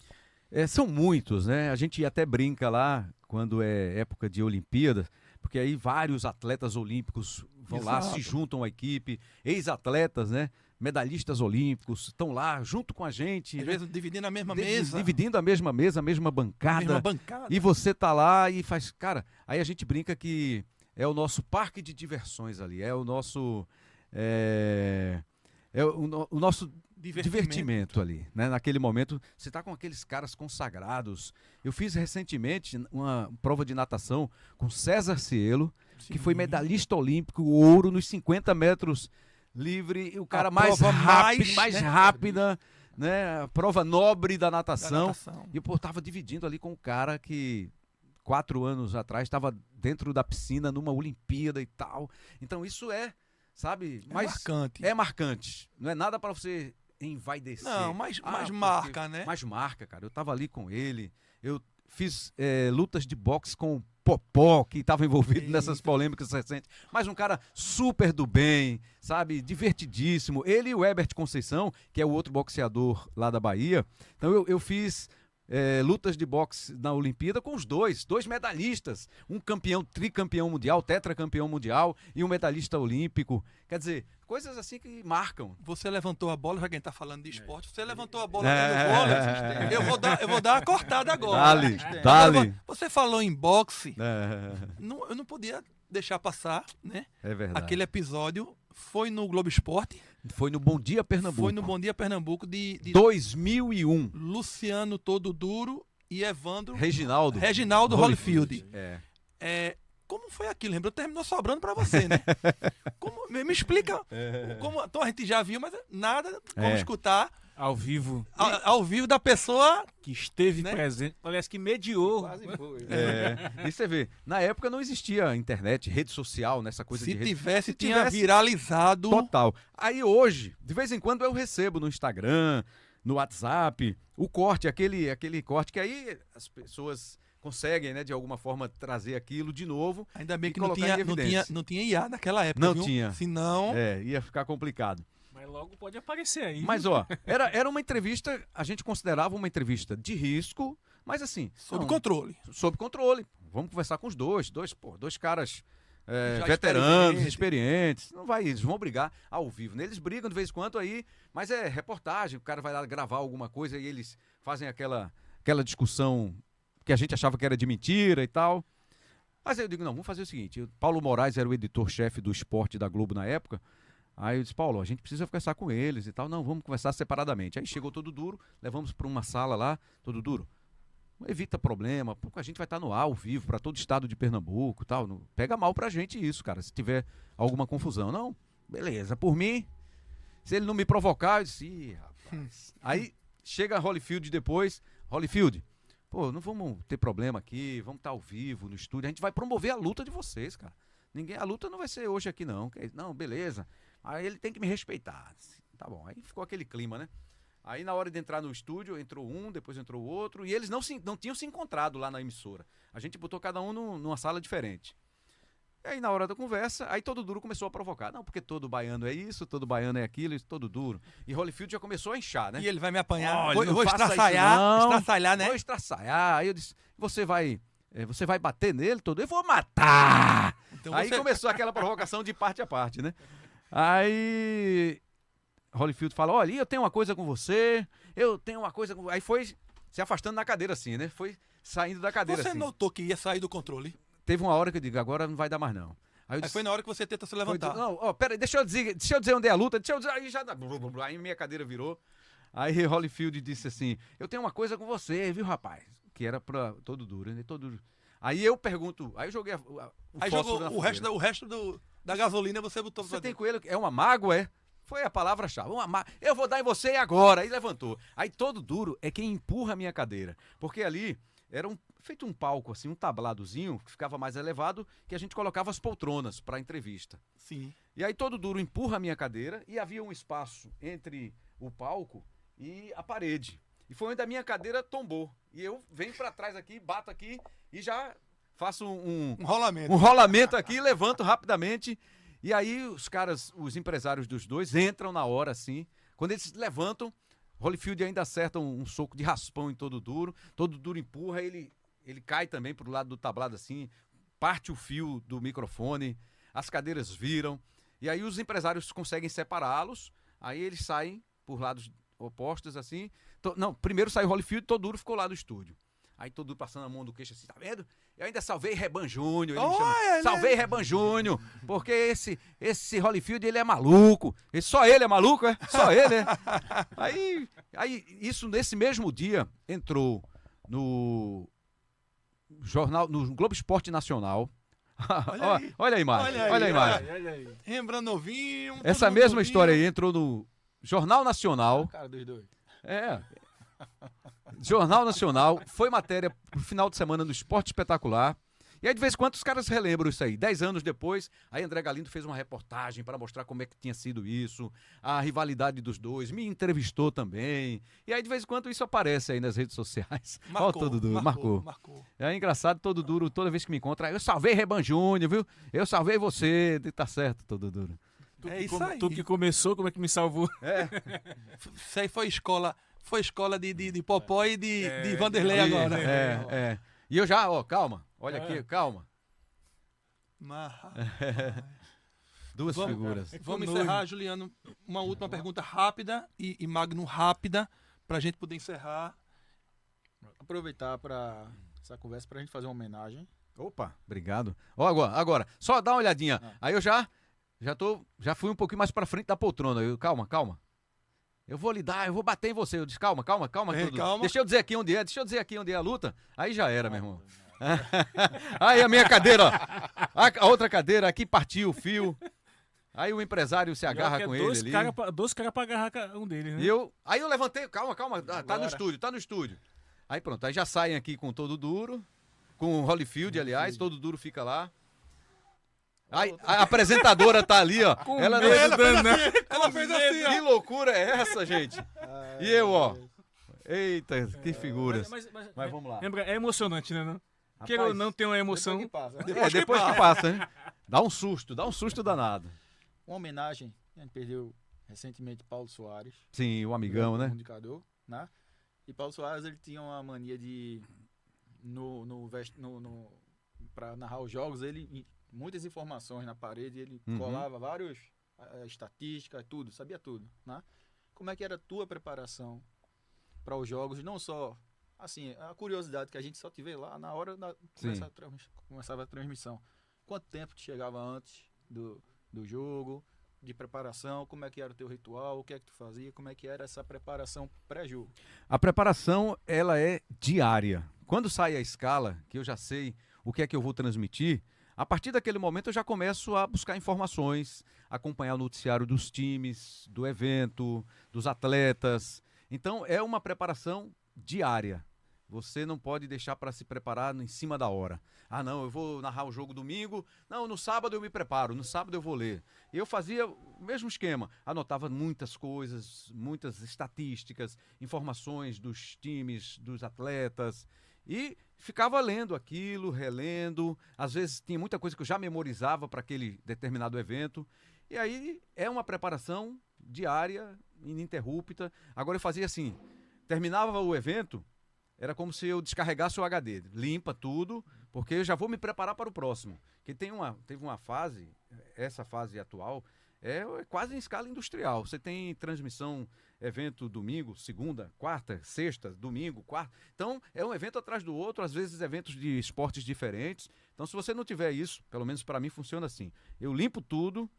São muitos, né? A gente até brinca lá, quando é época de Olimpíadas, porque aí vários atletas olímpicos vão lá, Exato. se juntam à equipe, ex-atletas, né? Medalhistas olímpicos, estão lá junto com a gente, Às né? vezes dividindo a mesma mesa. Dividindo a mesma mesa, a mesma a bancada. mesma bancada. E você tá lá e faz... Cara, aí a gente brinca que é o nosso parque de diversões ali, é o nosso... o nosso divertimento ali, né? Naquele momento, você tá com aqueles caras consagrados. Eu fiz recentemente uma prova de natação com César Cielo, que foi medalhista olímpico, ouro nos 50 metros livre, o cara mais prova rápido, mais, mais né? rápida, né? A prova nobre da Da natação. natação. E eu tava dividindo ali com um cara que 4 anos atrás estava dentro da piscina numa Olimpíada e tal. Então isso sabe, Marcante. é marcante. Não é nada para você envaidecer. Não, mas porque- marca, né? Mais marca, cara. Eu tava ali com ele, eu fiz lutas de boxe com o Popó, que estava envolvido Eita. nessas polêmicas recentes. Mas um cara super do bem, sabe? Divertidíssimo. Ele e o Herbert Conceição, que é o outro boxeador lá da Bahia. Então eu fiz lutas de boxe na Olimpíada com os dois medalhistas. Um campeão, tricampeão mundial, tetracampeão mundial e um medalhista olímpico. Quer dizer, coisas assim que marcam. Você levantou a bola, já que a gente tá falando de esporte, você levantou a bola É. no vôlei. Eu vou dar uma cortada agora. Dali, Agora, dali. Você falou em boxe, É, eu não podia deixar passar, né? é verdade. Aquele episódio foi no Globo Esporte, Foi no Bom Dia Pernambuco. foi no Bom Dia Pernambuco de 2001. Luciano Todo Duro e Evandro Reginaldo Holyfield. É. Como foi aquilo? Lembra? Terminou sobrando pra você, né? Me explica. Então a gente já viu, mas nada como escutar Ao vivo, ao vivo da pessoa. que esteve Né? presente, aliás, que mediou. Quase foi. E você vê, na época não existia internet, rede social, nessa coisa Se de rede tivesse, se tinha tivesse- viralizado. total. Aí hoje, de vez em quando eu recebo no Instagram, no WhatsApp, o corte, aquele corte que aí as pessoas conseguem, né, de alguma forma trazer aquilo de novo. Ainda bem E que não colocar tinha, em evidência. não tinha IA naquela época. Não viu? tinha. Senão. Ia ficar complicado. Mas logo pode aparecer aí. Mas ó, era uma entrevista, a gente considerava uma entrevista de risco, mas assim, Sob não, controle. sob controle. Vamos conversar com os dois caras Já veteranos, experiente. experientes. Não vai, eles vão brigar ao vivo, né? Eles brigam de vez em quando aí, mas é reportagem, o cara vai lá gravar alguma coisa e eles fazem aquela discussão que a gente achava que era de mentira e tal. Mas aí eu digo, não, vamos fazer o seguinte, o Paulo Moraes era o editor-chefe do esporte da Globo na época. Aí eu disse, Paulo, a gente precisa conversar com eles e tal. Não, vamos conversar separadamente. Aí chegou Todo Duro, levamos para uma sala lá, Todo Duro. Evita problema, porque a gente vai estar no ar ao vivo para todo o estado de Pernambuco e tal. Não, pega mal pra gente isso, cara, se tiver alguma confusão. Não, beleza, por mim, se ele não me provocar, eu disse, "Ih, rapaz." Aí chega Holyfield depois, Holyfield, pô, não vamos ter problema aqui, vamos estar ao vivo no estúdio, a gente vai promover a luta de vocês, cara. A luta não vai ser hoje aqui não. Não, beleza. Aí ele tem que me respeitar. Tá bom, aí ficou aquele clima, né? Aí na hora de entrar no estúdio, entrou um, depois entrou o outro, e eles não tinham se encontrado lá na emissora. A gente botou cada um numa sala diferente. E aí na hora da conversa, aí todo duro começou a provocar. Não, porque todo baiano é isso, todo baiano é aquilo, isso, todo duro. E Holyfield já começou a inchar, né? E ele vai me apanhar. Olha, não vou faça isso estraçalhar, né? Vou estraçalhar. Aí eu disse, você vai bater nele todo? Eu vou matar! Então Aí começou aquela provocação de parte a parte, né? Aí Holyfield fala, olha, eu tenho uma coisa com você, eu tenho uma coisa com... Aí foi se afastando da cadeira assim, né? Foi saindo da cadeira Você assim. notou que ia sair do controle? Teve uma hora que eu digo, agora não vai dar mais não. Aí eu Aí disse, foi na hora que você tenta se levantar. não, ó, pera aí, deixa eu dizer onde é a luta, aí já dá... Aí minha cadeira virou. Aí Holyfield disse assim, eu tenho uma coisa com você, viu, rapaz? Que era pra todo duro, né? Todo duro. Aí eu pergunto, aí eu joguei Aí fósforo jogou na o resto da gasolina, você botou Você pra tem dentro. com ele, é uma mágoa, é? Foi a palavra-chave. Eu vou dar em você agora. Aí levantou. Aí todo duro é quem empurra a minha cadeira. Porque ali era feito um palco, assim, um tabladozinho que ficava mais elevado, que a gente colocava as poltronas para entrevista. Sim. E aí todo duro empurra a minha cadeira e havia um espaço entre o palco e a parede. E foi onde a minha cadeira tombou. E eu venho para trás aqui, bato aqui e já faço Um rolamento. um rolamento aqui, levanto rapidamente. E aí os caras, os empresários dos dois, entram na hora, assim. Quando eles levantam, Holyfield ainda acerta um soco de raspão em todo duro empurra, ele cai também pro lado do tablado, assim, parte o fio do microfone, as cadeiras viram. E aí os empresários conseguem separá-los, aí eles saem por lados opostos, assim. Não, primeiro saiu o Holyfield, todo duro ficou lá do estúdio. Aí todo mundo passando a mão no queixo assim, tá vendo? Eu ainda salvei Reban Júnior, ele me chama. Salvei Reban Júnior, porque esse Holyfield, ele é maluco. Só ele é maluco, é? Só ele, é? Aí isso nesse mesmo dia entrou no jornal, no Globo Esporte Nacional. Olha a imagem, olha a imagem. Olha aí. Rembrandt novinho. Essa todo mundo mesma novinho. história aí entrou no Jornal Nacional. Cara dos dois. É. Jornal Nacional, foi matéria pro final de semana no Esporte Espetacular. E aí, de vez em quando, os caras relembram isso aí. 10 anos depois, aí André Galindo fez uma reportagem para mostrar como é que tinha sido isso, a rivalidade dos dois, me entrevistou também. E aí, de vez em quando, isso aparece aí nas redes sociais. Ó, todo duro, marcou. É engraçado, todo duro, toda vez que me encontra, eu salvei Reban Júnior, viu? Eu salvei você, tá certo, todo duro. É isso aí. Tu que começou, como é que me salvou? Isso aí foi escola de Popó e de Vanderlei agora. É. E eu já, ó, calma, olha aqui, calma. Duas figuras. Vamos encerrar, Juliano. Uma última pergunta rápida e Magno rápida, pra gente poder encerrar. Aproveitar para essa conversa para a gente fazer uma homenagem. Opa, obrigado. Ó, agora, só dá uma olhadinha. Aí eu já fui um pouquinho mais pra frente da poltrona. Calma. Eu vou bater em você. Eu disse, calma. Calma. Deixa eu dizer aqui onde é a luta. Aí já era, meu irmão. Aí a minha cadeira, ó. A outra cadeira aqui partiu o fio. Aí o empresário se agarra com ele ali. Dois caras pra agarrar um deles, né? Aí eu levantei, calma. Tá no estúdio. Aí pronto, aí já saem aqui com todo duro. Com o Holyfield, aliás, todo duro fica lá. Aí, a apresentadora tá ali, ó. Ela fez assim, ó. Que loucura é essa, gente? E eu, ó. Eita, que figuras. Mas vamos lá. Lembra, é emocionante, né? Não? Que Rapaz, não tem uma emoção. Depois que passa. Depois que passa, né? Dá um susto danado. Uma homenagem, a gente perdeu recentemente Paulo Soares. Sim, o amigão, né? Comunicador, né? E Paulo Soares, ele tinha uma mania de para narrar os jogos, muitas informações na parede, ele colava vários estatísticas, sabia tudo, né? Como é que era a tua preparação para os jogos, não só assim, a curiosidade que a gente só te vê lá na hora começava a transmissão. Quanto tempo tu chegava antes do jogo, de preparação, como é que era o teu ritual, o que é que tu fazia, como é que era essa preparação pré-jogo? A preparação, ela é diária. Quando sai a escala, que eu já sei o que é que eu vou transmitir, a partir daquele momento eu já começo a buscar informações, acompanhar o noticiário dos times, do evento, dos atletas. Então é uma preparação diária. Você não pode deixar para se preparar em cima da hora. Ah, não, eu vou narrar o jogo domingo. Não, no sábado eu me preparo, no sábado eu vou ler. Eu fazia o mesmo esquema. Anotava muitas coisas, muitas estatísticas, informações dos times, dos atletas. E ficava lendo aquilo, relendo, às vezes tinha muita coisa que eu já memorizava para aquele determinado evento. E aí é uma preparação diária, ininterrupta. Agora eu fazia assim, terminava o evento, era como se eu descarregasse o HD, limpa tudo, porque eu já vou me preparar para o próximo. Que teve uma fase, essa fase atual, é quase em escala industrial. Você tem transmissão, evento domingo, segunda, quarta, sexta, domingo, quarta. Então, é um evento atrás do outro, às vezes eventos de esportes diferentes. Então, se você não tiver isso, pelo menos para mim funciona assim. Eu limpo tudo,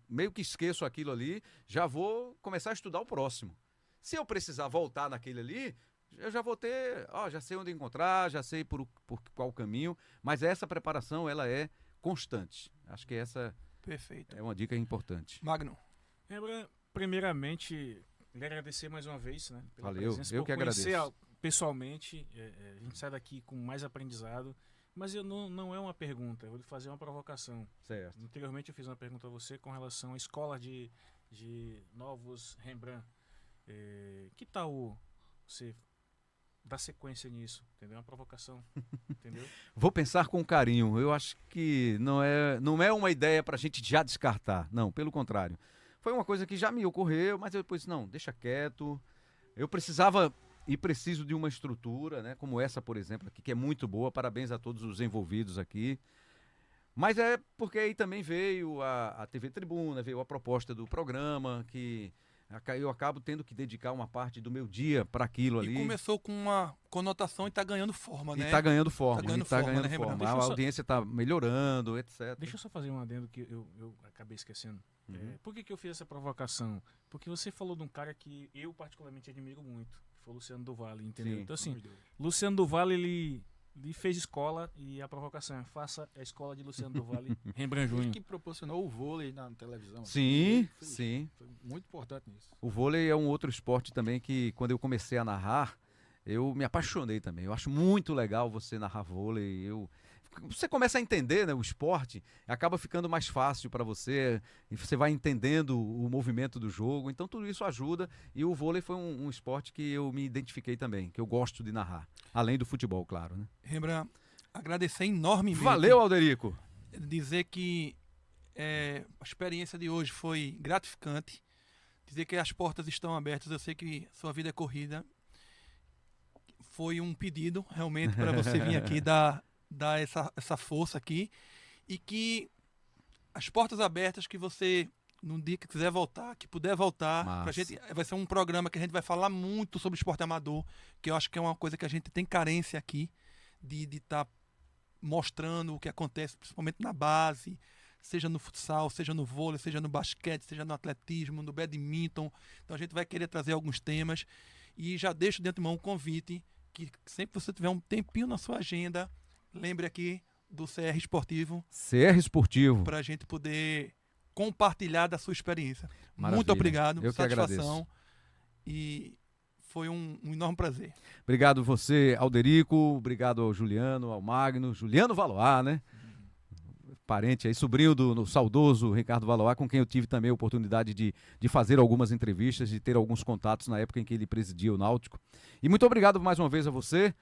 meio que esqueço aquilo ali, já vou começar a estudar o próximo. Se eu precisar voltar naquele ali, eu já vou ter, já sei onde encontrar, já sei por qual caminho, mas essa preparação, ela é constante. Acho que essa Perfeito. é uma dica importante. Magno. Lembra, primeiramente, lhe agradecer mais uma vez, né? Pela Valeu, presença, eu por que conhecer agradeço. pessoalmente, a gente sai daqui com mais aprendizado, mas não é uma pergunta, eu vou lhe fazer uma provocação. Certo. Anteriormente eu fiz uma pergunta a você com relação à escola de novos Rembrandt. Que tal você dar sequência nisso? Entendeu? Uma provocação. Entendeu? Vou pensar com carinho. Eu acho que não é uma ideia para a gente já descartar. Não, pelo contrário. Foi uma coisa que já me ocorreu, mas eu depois, não, deixa quieto. Eu precisava e preciso de uma estrutura, né, como essa, por exemplo, aqui, que é muito boa. Parabéns a todos os envolvidos aqui. Mas é porque aí também veio a TV Tribuna, veio a proposta do programa, que eu acabo tendo que dedicar uma parte do meu dia para aquilo ali. E começou com uma conotação e está ganhando forma, né? E está ganhando forma. Tá ganhando tá forma, ganhando né, Rembrandt? forma. A audiência está melhorando, etc. Deixa eu só fazer um adendo que eu acabei esquecendo. Por que eu fiz essa provocação? Porque você falou de um cara que eu particularmente admiro muito, que foi o Luciano do Vale, entendeu? Sim. Então assim, Luciano do Vale, ele fez escola e a provocação é: faça a escola de Luciano do Vale, Rembrandt Ele Júnior. que proporcionou o vôlei na televisão. Sim, Foi- sim. Foi muito importante nisso. O vôlei é um outro esporte também que, quando eu comecei a narrar, eu me apaixonei também. Eu acho muito legal você narrar vôlei. Você começa a entender, né, o esporte, acaba ficando mais fácil para você, e você vai entendendo o movimento do jogo. Então tudo isso ajuda, e o vôlei foi um esporte que eu me identifiquei também, que eu gosto de narrar. Além do futebol, claro, né? Rembrandt, agradecer enormemente. Valeu, Alderico! Dizer que a experiência de hoje foi gratificante. Dizer que as portas estão abertas. Eu sei que sua vida é corrida. Foi um pedido, realmente, para você vir aqui dar essa força aqui. E que as portas abertas, que você, num dia que quiser voltar, que puder voltar, pra gente, vai ser um programa que a gente vai falar muito sobre esporte amador, que eu acho que é uma coisa que a gente tem carência aqui, de estar mostrando o que acontece, principalmente na base, seja no futsal, seja no vôlei, seja no basquete, seja no atletismo, no badminton. Então a gente vai querer trazer alguns temas, e já deixo de antemão um convite, que sempre você tiver um tempinho na sua agenda, lembre aqui do CR Esportivo, CR Esportivo. para a gente poder compartilhar da sua experiência. Maravilha. Muito obrigado, Eu que agradeço. E foi um enorme prazer. Obrigado você, Alderico. Obrigado ao Juliano, ao Magno. Juliano Valois, né? Parente aí, sobrinho do saudoso Ricardo Valois, com quem eu tive também a oportunidade de fazer algumas entrevistas, de ter alguns contatos na época em que ele presidia o Náutico. E muito obrigado mais uma vez a você.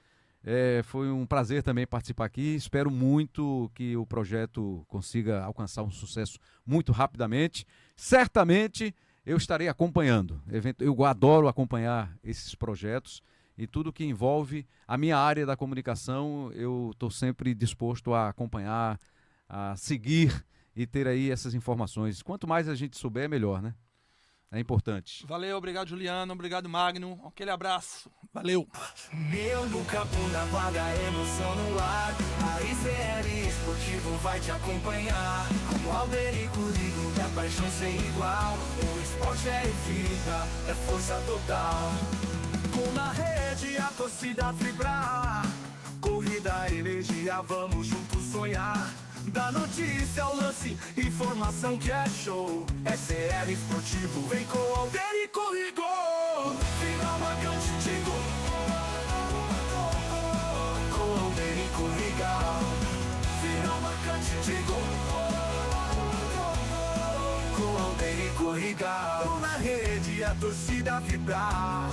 Foi um prazer também participar aqui. Espero muito que o projeto consiga alcançar um sucesso muito rapidamente. Certamente eu estarei acompanhando. Eu adoro acompanhar esses projetos, e tudo que envolve a minha área da comunicação, eu estou sempre disposto a acompanhar, a seguir e ter aí essas informações. Quanto mais a gente souber, melhor, né? É importante. Valeu, obrigado, Juliano. Obrigado, Magno. Aquele abraço. Valeu. Eu no campo, na vaga, emoção no ar. A ICL Esportivo vai te acompanhar. Com o Alderico Ligo, minha paixão sem igual. O esporte é vida, é força total. Com na rede a torcida vibrar. Corrida, energia, vamos juntos sonhar. Da notícia ao lance, informação que é show. SR Esportivo, vem com o Alderico Ligou. Final marcante de gol. Com o Alderico Ligar. Final marcante de gol. Com o Alderico Ligar. Na rede a torcida vibrar.